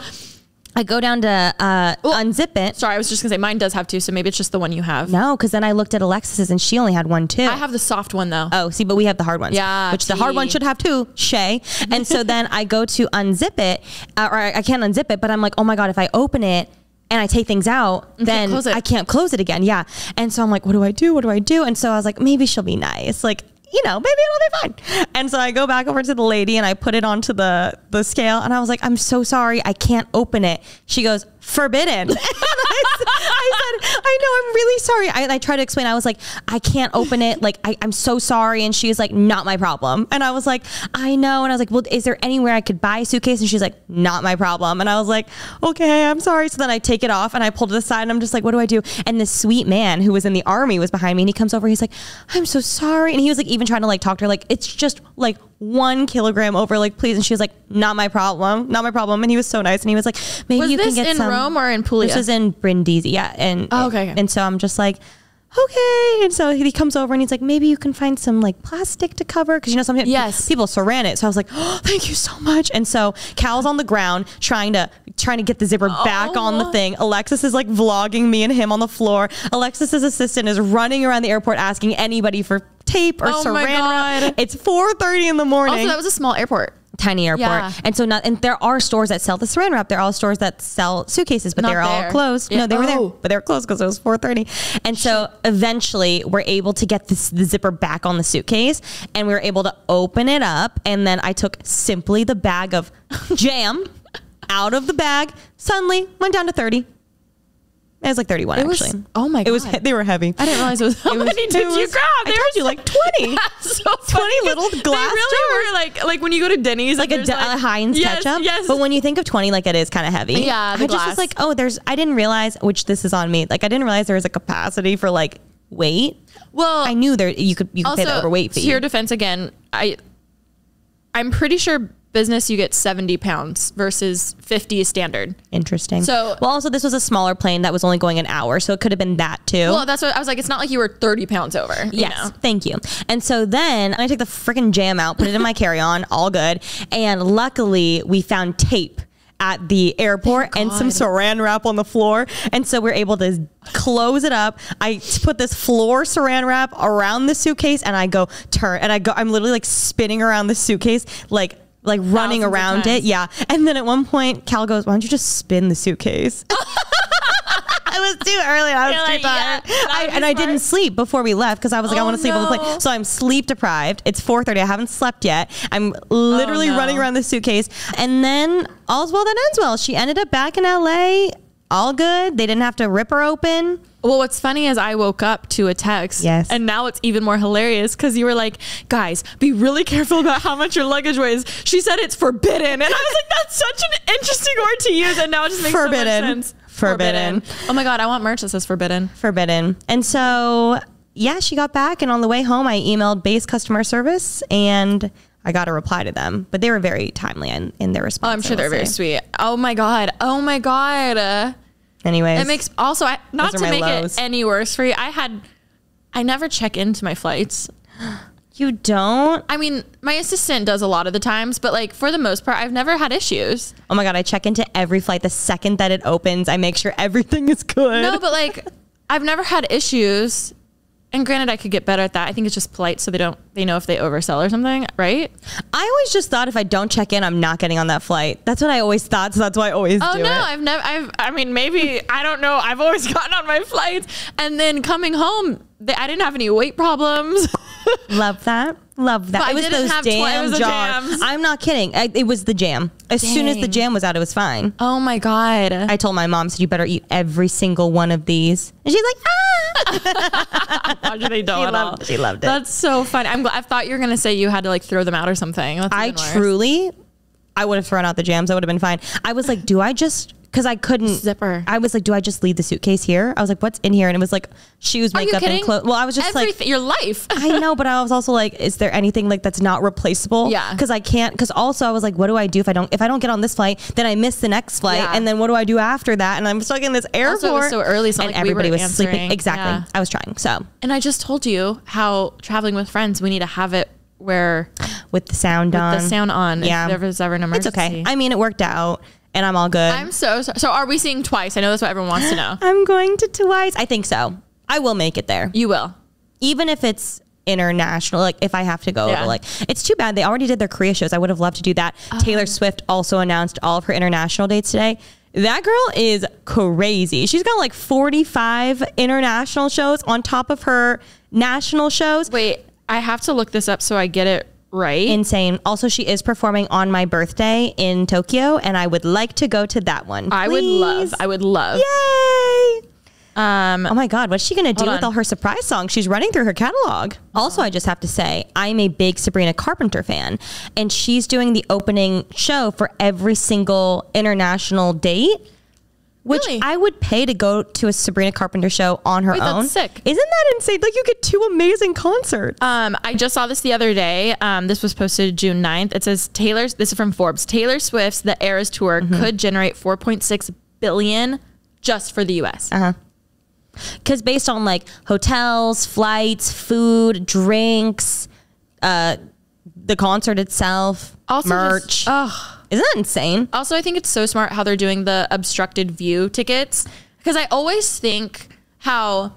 [SPEAKER 1] I go down to unzip it.
[SPEAKER 2] Sorry, I was just gonna say mine does have two, so maybe it's just the one you have.
[SPEAKER 1] No, because then I looked at Alexis's and she only had one too.
[SPEAKER 2] I have the soft one though.
[SPEAKER 1] Oh, see, but we have the hard ones.
[SPEAKER 2] Yeah.
[SPEAKER 1] Which the hard one should have two, Shay. And so then I go to unzip it, or I can't unzip it, but I'm like, oh my God, if I open it and I take things out, then I can't close it again. Yeah. And so I'm like, what do I do? What do I do? And so I was like, maybe she'll be nice. Like, you know, maybe it'll be fine. And so I go back over to the lady and I put it onto the scale and I was like, I'm so sorry. I can't open it. She goes, forbidden. And I said, I know, I'm really sorry. I tried to explain. I was like, I can't open it. Like, I'm so sorry. And she was like, not my problem. And I was like, I know. And I was like, well, is there anywhere I could buy a suitcase? And she's like, not my problem. And I was like, okay, I'm sorry. So then I take it off and I pulled it aside and I'm just like, what do I do? And this sweet man who was in the army was behind me and he comes over. He's like, I'm so sorry. And he was like, even trying to like talk to her, like, it's just like 1 kilogram over, like, please. And she was like, not my problem, not my problem. And he was so nice. And he was like, maybe you can get some.
[SPEAKER 2] Was this in Rome or in Puglia?
[SPEAKER 1] This was in Brindisi. Yeah. And
[SPEAKER 2] okay.
[SPEAKER 1] And so I'm just like, okay. And so he comes over and he's like, maybe you can find some like plastic to cover. Cause you know, sometimes people saran it. So I was like, oh, thank you so much. And so Cal's on the ground trying to get the zipper back on the thing. Alexis is like vlogging me and him on the floor. Alexis's assistant is running around the airport asking anybody for tape or saran wrap. It's 4:30 in the morning.
[SPEAKER 2] Also, that was a small airport.
[SPEAKER 1] Tiny airport. Yeah. And so and there are stores that sell the saran wrap. There are stores that sell suitcases, but they're all closed. Yeah. No, they were there, but they were closed because it was 4:30. And so eventually we're able to get the zipper back on the suitcase and we were able to open it up. And then I took simply the bag of jam out of the bag. Suddenly went down to 30. It was like 31 actually.
[SPEAKER 2] Oh my God.
[SPEAKER 1] They were heavy.
[SPEAKER 2] I didn't realize it was how many did you grab?
[SPEAKER 1] I told you like 20.
[SPEAKER 2] So
[SPEAKER 1] 20 little glass
[SPEAKER 2] they really
[SPEAKER 1] jars.
[SPEAKER 2] Were like when you go to Denny's.
[SPEAKER 1] Like a Heinz ketchup.
[SPEAKER 2] Yes.
[SPEAKER 1] But when you think of 20, like it is kind of heavy.
[SPEAKER 2] Yeah,
[SPEAKER 1] I just was like, oh, I didn't realize, which this is on me. Like I didn't realize there was a capacity for like weight. Well, I knew you could also pay the overweight fee.
[SPEAKER 2] To your defense again, I'm pretty sure business, you get 70 pounds versus 50 is standard.
[SPEAKER 1] Interesting.
[SPEAKER 2] So,
[SPEAKER 1] well, also this was a smaller plane that was only going an hour, so it could have been that too.
[SPEAKER 2] Well, that's what I was like. It's not like you were 30 pounds over.
[SPEAKER 1] Yes, thank you. And so then I took the freaking jam out, put it in my carry-on, all good. And luckily we found tape at the airport and some saran wrap on the floor. And so we're able to close it up. I put this floor saran wrap around the suitcase and I go turn and I'm literally like spinning around the suitcase, like running around it. Yeah. And then at one point Cal goes, why don't you just spin the suitcase? It was too early. I was too tired. I didn't sleep before we left because I was like, I want to sleep on the plane. So I'm sleep deprived. It's 4:30. I haven't slept yet. I'm literally running around the suitcase. And then all's well that ends well. She ended up back in LA. All good. They didn't have to rip her open.
[SPEAKER 2] Well, what's funny is I woke up to a text.
[SPEAKER 1] Yes.
[SPEAKER 2] And now it's even more hilarious because you were like, guys, be really careful about how much your luggage weighs. She said it's forbidden. And I was like, that's such an interesting word to use. And now it just makes so much sense. Forbidden. Oh my God, I want merch that says forbidden.
[SPEAKER 1] Forbidden. And so, yeah, she got back. And on the way home, I emailed base customer service and I got a reply to them. But they were very timely in their response.
[SPEAKER 2] Oh, I'm sure they're very sweet. Oh my God. Oh my God.
[SPEAKER 1] Anyways.
[SPEAKER 2] It makes also, not to make it any worse for you, I never check into my flights.
[SPEAKER 1] You don't?
[SPEAKER 2] I mean, my assistant does a lot of the times, but like for the most part, I've never had issues.
[SPEAKER 1] Oh my God, I check into every flight the second that it opens. I make sure everything is good.
[SPEAKER 2] No, but like I've never had issues. And granted, I could get better at that. I think it's just polite so they know if they oversell or something, right?
[SPEAKER 1] I always just thought if I don't check in, I'm not getting on that flight. That's what I always thought, so that's why I always do it.
[SPEAKER 2] Oh no, I mean, maybe, I don't know. I've always gotten on my flights. And then coming home, I didn't have any weight problems.
[SPEAKER 1] Love that. Love that.
[SPEAKER 2] But
[SPEAKER 1] it was those damn jars. I'm not kidding. It was the jam. As soon as the jam was out, it was fine.
[SPEAKER 2] Oh my God. I
[SPEAKER 1] told my mom, said, you better eat every single one of these. And she's like, ah.
[SPEAKER 2] They don't
[SPEAKER 1] she loved it.
[SPEAKER 2] That's so funny. I thought you were going to say you had to like throw them out or something. That's
[SPEAKER 1] I would have thrown out the jams. I would have been fine. I was like, do I just... Because I couldn't
[SPEAKER 2] zipper.
[SPEAKER 1] I was like, do I just leave the suitcase here? I was like, what's in here? And it was like shoes, makeup, and clothes. Well, I was just like,
[SPEAKER 2] your life.
[SPEAKER 1] I know, but I was also like, is there anything like that's not replaceable?
[SPEAKER 2] Yeah.
[SPEAKER 1] Because I can't. Because also I was like, what do I do if I don't get on this flight? Then I miss the next flight, and then what do I do after that? And I'm stuck in this airport.
[SPEAKER 2] Also, it was so early, so
[SPEAKER 1] and
[SPEAKER 2] like
[SPEAKER 1] everybody was
[SPEAKER 2] answering.
[SPEAKER 1] sleeping. Exactly. Yeah. I was trying. So.
[SPEAKER 2] And I just told you how traveling with friends, we need to have it where
[SPEAKER 1] with the sound on.
[SPEAKER 2] With the sound on.
[SPEAKER 1] Yeah.
[SPEAKER 2] If there was ever an emergency.
[SPEAKER 1] It's okay. I mean, it worked out. And I'm all good.
[SPEAKER 2] I'm so sorry. So are we seeing twice? I know that's what everyone wants to know.
[SPEAKER 1] I'm going to twice. I think so. I will make it there.
[SPEAKER 2] You will.
[SPEAKER 1] Even if it's international, like if I have to go to like, it's too bad. They already did their Korea shows. I would have loved to do that. Taylor Swift also announced all of her international dates today. That girl is crazy. She's got like 45 international shows on top of her national shows.
[SPEAKER 2] Wait, I have to look this up so I get it right.
[SPEAKER 1] Insane. Also, she is performing on my birthday in Tokyo, and I would like to go to that one.
[SPEAKER 2] I would love.
[SPEAKER 1] Yay! Oh my God, what's she gonna do with all her surprise songs? She's running through her catalog. Also, I just have to say, I'm a big Sabrina Carpenter fan, and she's doing the opening show for every single international date. Which I would pay to go to a Sabrina Carpenter show on her own.
[SPEAKER 2] That's sick.
[SPEAKER 1] Isn't that insane? Like you get 2 amazing concerts.
[SPEAKER 2] I just saw this the other day. This was posted June 9th. It says this is from Forbes. Taylor Swift's The Eras Tour could generate $4.6 billion just for the US.
[SPEAKER 1] Because based on like hotels, flights, food, drinks, the concert itself, also merch. Isn't that insane?
[SPEAKER 2] Also, I think it's so smart how they're doing the obstructed view tickets. Because I always think how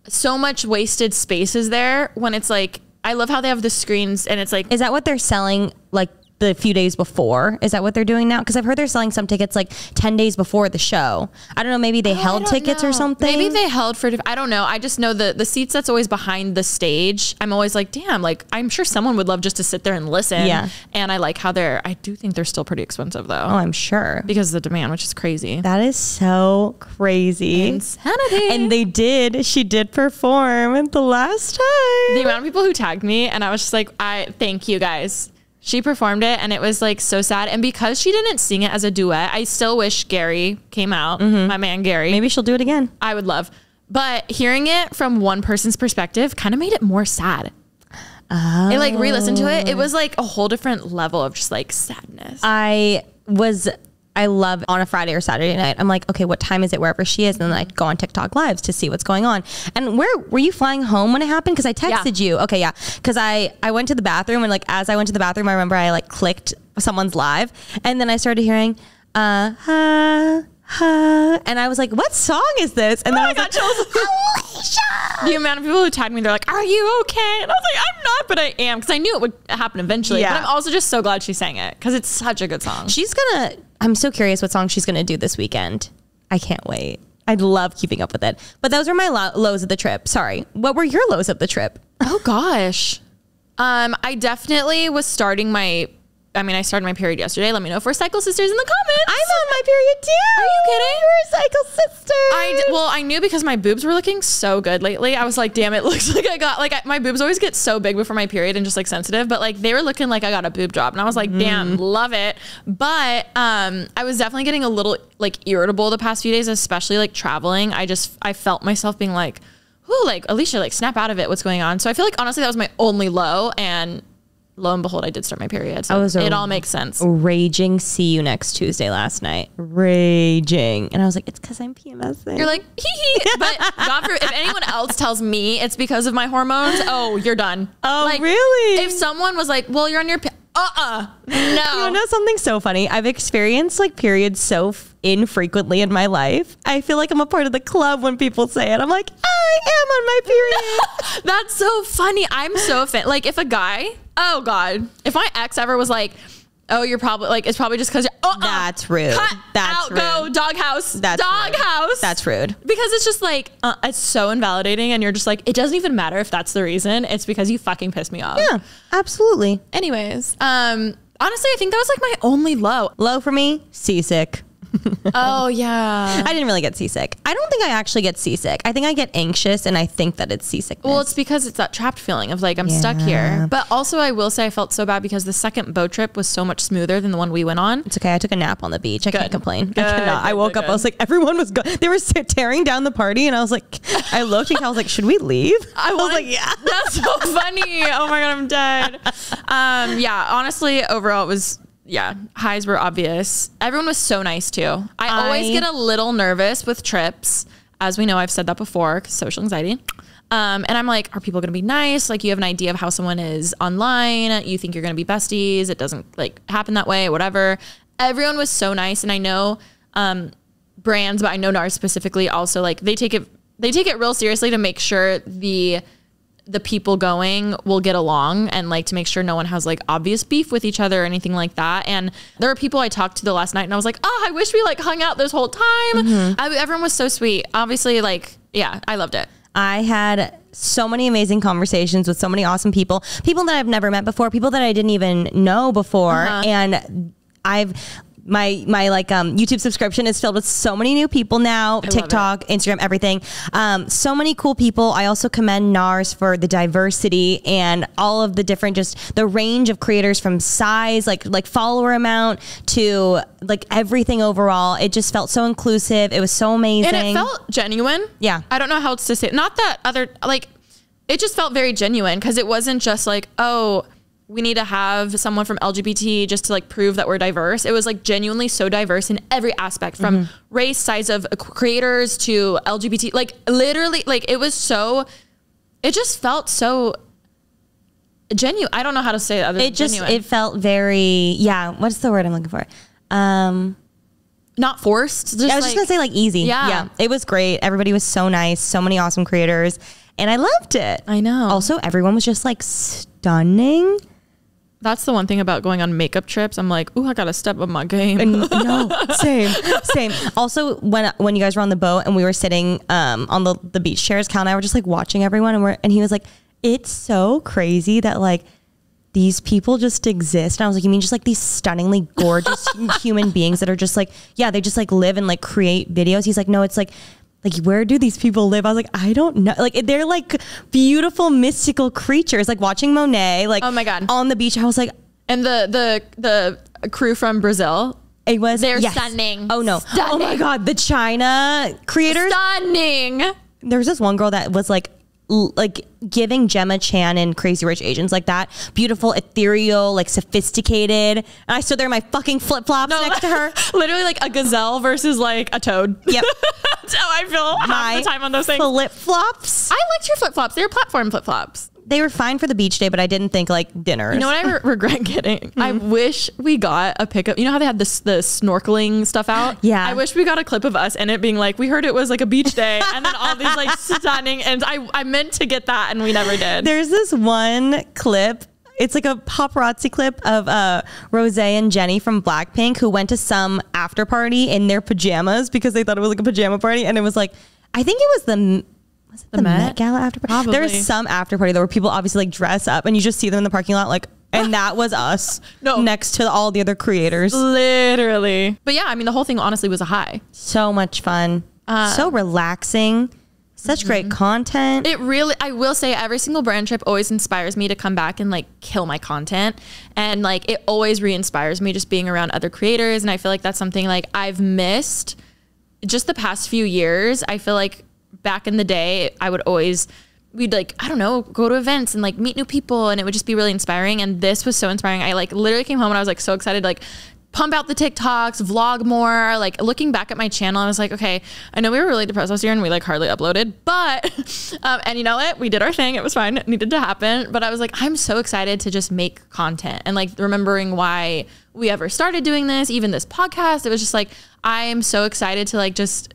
[SPEAKER 2] so much wasted space is there when it's like, I love how they have the screens and it's like...
[SPEAKER 1] Is that what they're selling like the few days before? Is that what they're doing now? Because I've heard they're selling some tickets like 10 days before the show. I don't know. Maybe they held tickets or something.
[SPEAKER 2] Maybe they held for, I don't know. I just know the seats that's always behind the stage. I'm always like, damn, like I'm sure someone would love just to sit there and listen. Yeah. And I like how I do think they're still pretty expensive though.
[SPEAKER 1] Oh, I'm sure.
[SPEAKER 2] Because of the demand, which is crazy.
[SPEAKER 1] That is so crazy.
[SPEAKER 2] Insanity.
[SPEAKER 1] And she did perform the last time.
[SPEAKER 2] The amount of people who tagged me and I was just like, thank you guys. She performed it and it was like so sad. And because she didn't sing it as a duet, I still wish Gary came out, my man Gary.
[SPEAKER 1] Maybe she'll do it again.
[SPEAKER 2] I would love. But hearing it from one person's perspective kind of made it more sad. It like re-listened to it. It was like a whole different level of just like sadness.
[SPEAKER 1] I love on a Friday or Saturday night. I'm like, okay, what time is it wherever she is? And then I go on TikTok lives to see what's going on. And where were you flying home when it happened? Because I texted you. Okay, yeah. Because I went to the bathroom, and like as I went to the bathroom, I remember I like clicked someone's live, and then I started hearing and I was like, what song is this? And then I got
[SPEAKER 2] Alisha. The amount of people who tagged me, they're like, are you okay? And I was like, I'm not, but I am, because I knew it would happen eventually. But I'm also just so glad she sang it, because it's such a good song.
[SPEAKER 1] I'm so curious what song she's gonna do this weekend. I can't wait. I'd love keeping up with it. But those are my lows of the trip. Sorry. What were your lows of the trip?
[SPEAKER 2] Oh gosh. I definitely was starting my I started my period yesterday. Let me know if we're cycle sisters in the comments.
[SPEAKER 1] I'm on my period too.
[SPEAKER 2] Are you kidding?
[SPEAKER 1] We're cycle sisters.
[SPEAKER 2] I knew, because my boobs were looking so good lately. I was like, damn, it looks like I got my boobs always get so big before my period and just like sensitive, but like they were looking like I got a boob job, and I was like, damn, love it. But I was definitely getting a little like irritable the past few days, especially like traveling. I felt myself being like, ooh, like Alisha, like snap out of it. What's going on? So I feel like honestly that was my only low, and lo and behold, I did start my period. So it all makes sense.
[SPEAKER 1] Raging see you next Tuesday last night. Raging. And I was like, it's because I'm PMSing.
[SPEAKER 2] You're like, hee hee. But God forbid, if anyone else tells me it's because of my hormones, oh, you're done.
[SPEAKER 1] Oh,
[SPEAKER 2] like,
[SPEAKER 1] really?
[SPEAKER 2] If someone was like, well, you're on your no.
[SPEAKER 1] You know something so funny? I've experienced like periods so infrequently in my life. I feel like I'm a part of the club when people say it. I'm like, I am on my period.
[SPEAKER 2] That's so funny. I'm so offended. Like if a guy, oh God, if my ex ever was like, oh, you're probably like, it's probably just because
[SPEAKER 1] that's rude. That's rude.
[SPEAKER 2] Go doghouse.
[SPEAKER 1] That's
[SPEAKER 2] doghouse.
[SPEAKER 1] Rude. That's rude.
[SPEAKER 2] Because it's just like, it's so invalidating, and you're just like, it doesn't even matter if that's the reason. It's because you fucking pissed me off.
[SPEAKER 1] Yeah, absolutely.
[SPEAKER 2] Anyways, honestly, I think that was like my only low.
[SPEAKER 1] Low for me, seasick.
[SPEAKER 2] Oh yeah.
[SPEAKER 1] I didn't really get seasick. I don't think I actually get seasick. I think I get anxious, and I think that it's seasickness.
[SPEAKER 2] Well, it's because it's that trapped feeling of like, I'm stuck here. But also I will say I felt so bad because the second boat trip was so much smoother than the one we went on.
[SPEAKER 1] It's okay. I took a nap on the beach. I can't complain. I cannot. I woke up. I was like, everyone was they were tearing down the party, and I was like, I looked and I was like, should we leave? I was like, yeah.
[SPEAKER 2] That's so funny. Oh my God, I'm dead. Yeah, honestly, overall it was, highs were obvious. Everyone was so nice too. I always get a little nervous with trips. As we know, I've said that before, 'cause social anxiety. And I'm like, are people going to be nice? Like you have an idea of how someone is online. You think you're going to be besties. It doesn't like happen that way, whatever. Everyone was so nice. And I know brands, but I know NARS specifically also, like they take it real seriously to make sure the people going will get along, and like to make sure no one has like obvious beef with each other or anything like that. And there were people I talked to the last night, and I was like, oh, I wish we like hung out this whole time. Everyone was so sweet. Obviously, like, yeah, I loved it.
[SPEAKER 1] I had so many amazing conversations with so many awesome people that I've never met before, people that I didn't even know before. And my like YouTube subscription is filled with so many new people now. TikTok, Instagram, everything. So many cool people. I also commend NARS for the diversity and all of the different, just the range of creators, from size, like follower amount, to like everything overall. It just felt so inclusive. It was so amazing.
[SPEAKER 2] And it felt genuine.
[SPEAKER 1] Yeah.
[SPEAKER 2] I don't know how else to say it. Not that other, like, it just felt very genuine, because it wasn't just like, oh, we need to have someone from LGBT just to like prove that we're diverse. It was like genuinely so diverse in every aspect, from race, size of creators to LGBT, like literally, like it just felt so genuine. I don't know how to say it other than genuine.
[SPEAKER 1] It felt very, what's the word I'm looking for?
[SPEAKER 2] Not forced.
[SPEAKER 1] I was just gonna say like easy.
[SPEAKER 2] Yeah.
[SPEAKER 1] It was great. Everybody was so nice. So many awesome creators, and I loved it.
[SPEAKER 2] I know.
[SPEAKER 1] Also, everyone was just like stunning.
[SPEAKER 2] That's the one thing about going on makeup trips. I'm like, ooh, I gotta step up my game.
[SPEAKER 1] No, same. Also, when you guys were on the boat and we were sitting on the beach chairs, Cal and I were just like watching everyone, and he was like, it's so crazy that like these people just exist. And I was like, you mean just like these stunningly gorgeous human beings that are just like, they just like live and like create videos? He's like, no, it's like, where do these people live? I was like, I don't know. Like, they're like beautiful, mystical creatures. Like watching Monet, like, oh my God, on the beach. I was like,
[SPEAKER 2] and the crew from Brazil, they're stunning.
[SPEAKER 1] Oh no. Stunning. Oh my God. The China creators.
[SPEAKER 2] Stunning.
[SPEAKER 1] There was this one girl that was like like giving Gemma Chan and Crazy Rich Asians like that. Beautiful, ethereal, like sophisticated. And I stood there in my fucking flip-flops next to her.
[SPEAKER 2] Literally like a gazelle versus like a toad.
[SPEAKER 1] Yep.
[SPEAKER 2] That's how I feel half the time on those things.
[SPEAKER 1] Flip-flops.
[SPEAKER 2] I liked your flip-flops. They were platform flip-flops.
[SPEAKER 1] They were fine for the beach day, but I didn't think like dinners.
[SPEAKER 2] You know what I regret getting? I wish we got a pickup. You know how they had the snorkeling stuff out?
[SPEAKER 1] Yeah.
[SPEAKER 2] I wish we got a clip of us and it being like, we heard it was like a beach day, and then all these like stunning. And I meant to get that, and we never did.
[SPEAKER 1] There's this one clip. It's like a paparazzi clip of Rosé and Jenny from Blackpink, who went to some after party in their pajamas because they thought it was like a pajama party, and it was like, I think it was the Met Gala after party.
[SPEAKER 2] Probably.
[SPEAKER 1] There's some after party where people obviously like dress up and you just see them in the parking lot like, and that was us next to all the other creators.
[SPEAKER 2] Literally. But yeah, I mean, the whole thing honestly was a high.
[SPEAKER 1] So much fun. So relaxing. Such great content.
[SPEAKER 2] It really, I will say, every single brand trip always inspires me to come back and like kill my content. And like, it always re-inspires me just being around other creators. And I feel like that's something like I've missed just the past few years. I feel like back in the day, we'd like, I don't know, go to events and like meet new people, and it would just be really inspiring. And this was so inspiring. I like literally came home and I was like so excited, like pump out the TikToks, vlog more. Like looking back at my channel, I was like, okay, I know we were really depressed last year and we like hardly uploaded, but, and you know what? We did our thing. It was fine. It needed to happen. But I was like, I'm so excited to just make content, and like remembering why we ever started doing this, even this podcast. It was just like, I am so excited to like just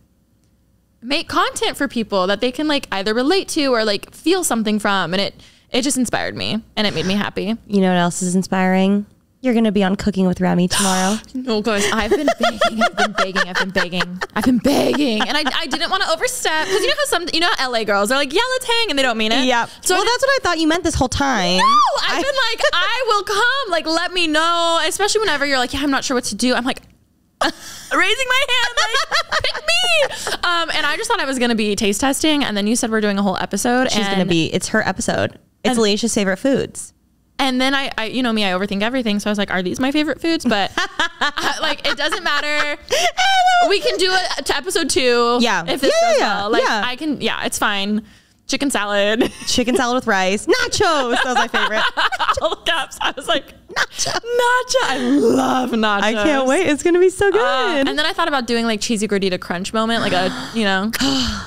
[SPEAKER 2] make content for people that they can like either relate to or like feel something from. And it just inspired me, and it made me happy.
[SPEAKER 1] You know what else is inspiring? You're going to be on Cooking with Remi tomorrow.
[SPEAKER 2] No, guys, I've been begging. I've been begging. And I didn't want to overstep, because you know how LA girls are like, yeah, let's hang, and they don't mean it.
[SPEAKER 1] Yeah. So well, that's what I thought you meant this whole time.
[SPEAKER 2] No, I've been like, I will come. Like, let me know. Especially whenever you're like, yeah, I'm not sure what to do. I'm like, raising my hand, like, pick me. And I just thought I was gonna be taste testing, and then you said we're doing a whole episode.
[SPEAKER 1] She's gonna be. It's her episode. It's Alicia's favorite foods.
[SPEAKER 2] And then I, you know me, I overthink everything. So I was like, are these my favorite foods? But like, it doesn't matter. We can do it to episode 2.
[SPEAKER 1] Yeah.
[SPEAKER 2] If this goes well. Like, I can. Yeah, it's fine. Chicken salad
[SPEAKER 1] with rice, nachos. That was my favorite.
[SPEAKER 2] All caps. I was like, nacho. I love nachos.
[SPEAKER 1] I can't wait. It's gonna be so good.
[SPEAKER 2] And then I thought about doing like cheesy gordita crunch moment, like a, you know,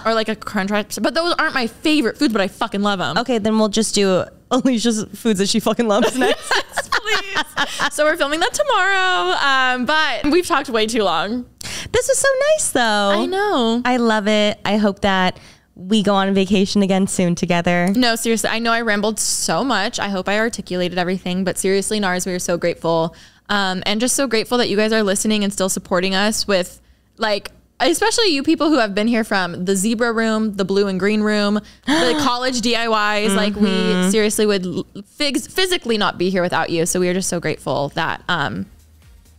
[SPEAKER 2] or like a crunch wrap. But those aren't my favorite foods, but I fucking love them.
[SPEAKER 1] Okay, then we'll just do Alicia's foods that she fucking loves next.
[SPEAKER 2] Yes, please. So we're filming that tomorrow. But we've talked way too long.
[SPEAKER 1] This was so nice though.
[SPEAKER 2] I know.
[SPEAKER 1] I love it. I hope that we go on vacation again soon together.
[SPEAKER 2] No, seriously. I know I rambled so much. I hope I articulated everything, but seriously, NARS, we are so grateful. And just so grateful that you guys are listening and still supporting us with like, especially you people who have been here from the zebra room, the blue and green room, the college DIYs. Like we seriously would physically not be here without you. So we are just so grateful that,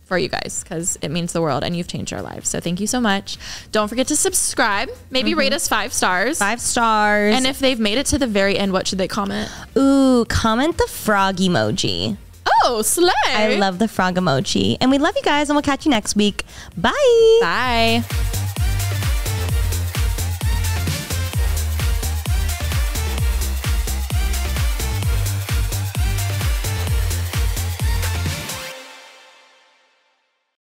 [SPEAKER 2] for you guys, because it means the world and you've changed our lives. So thank you so much. Don't forget to subscribe. Maybe rate us 5 stars.
[SPEAKER 1] 5 stars.
[SPEAKER 2] And if they've made it to the very end, what should they comment?
[SPEAKER 1] Ooh, comment the frog emoji.
[SPEAKER 2] Oh, slay.
[SPEAKER 1] I love the frog emoji. And we love you guys, and we'll catch you next week. Bye.
[SPEAKER 2] Bye.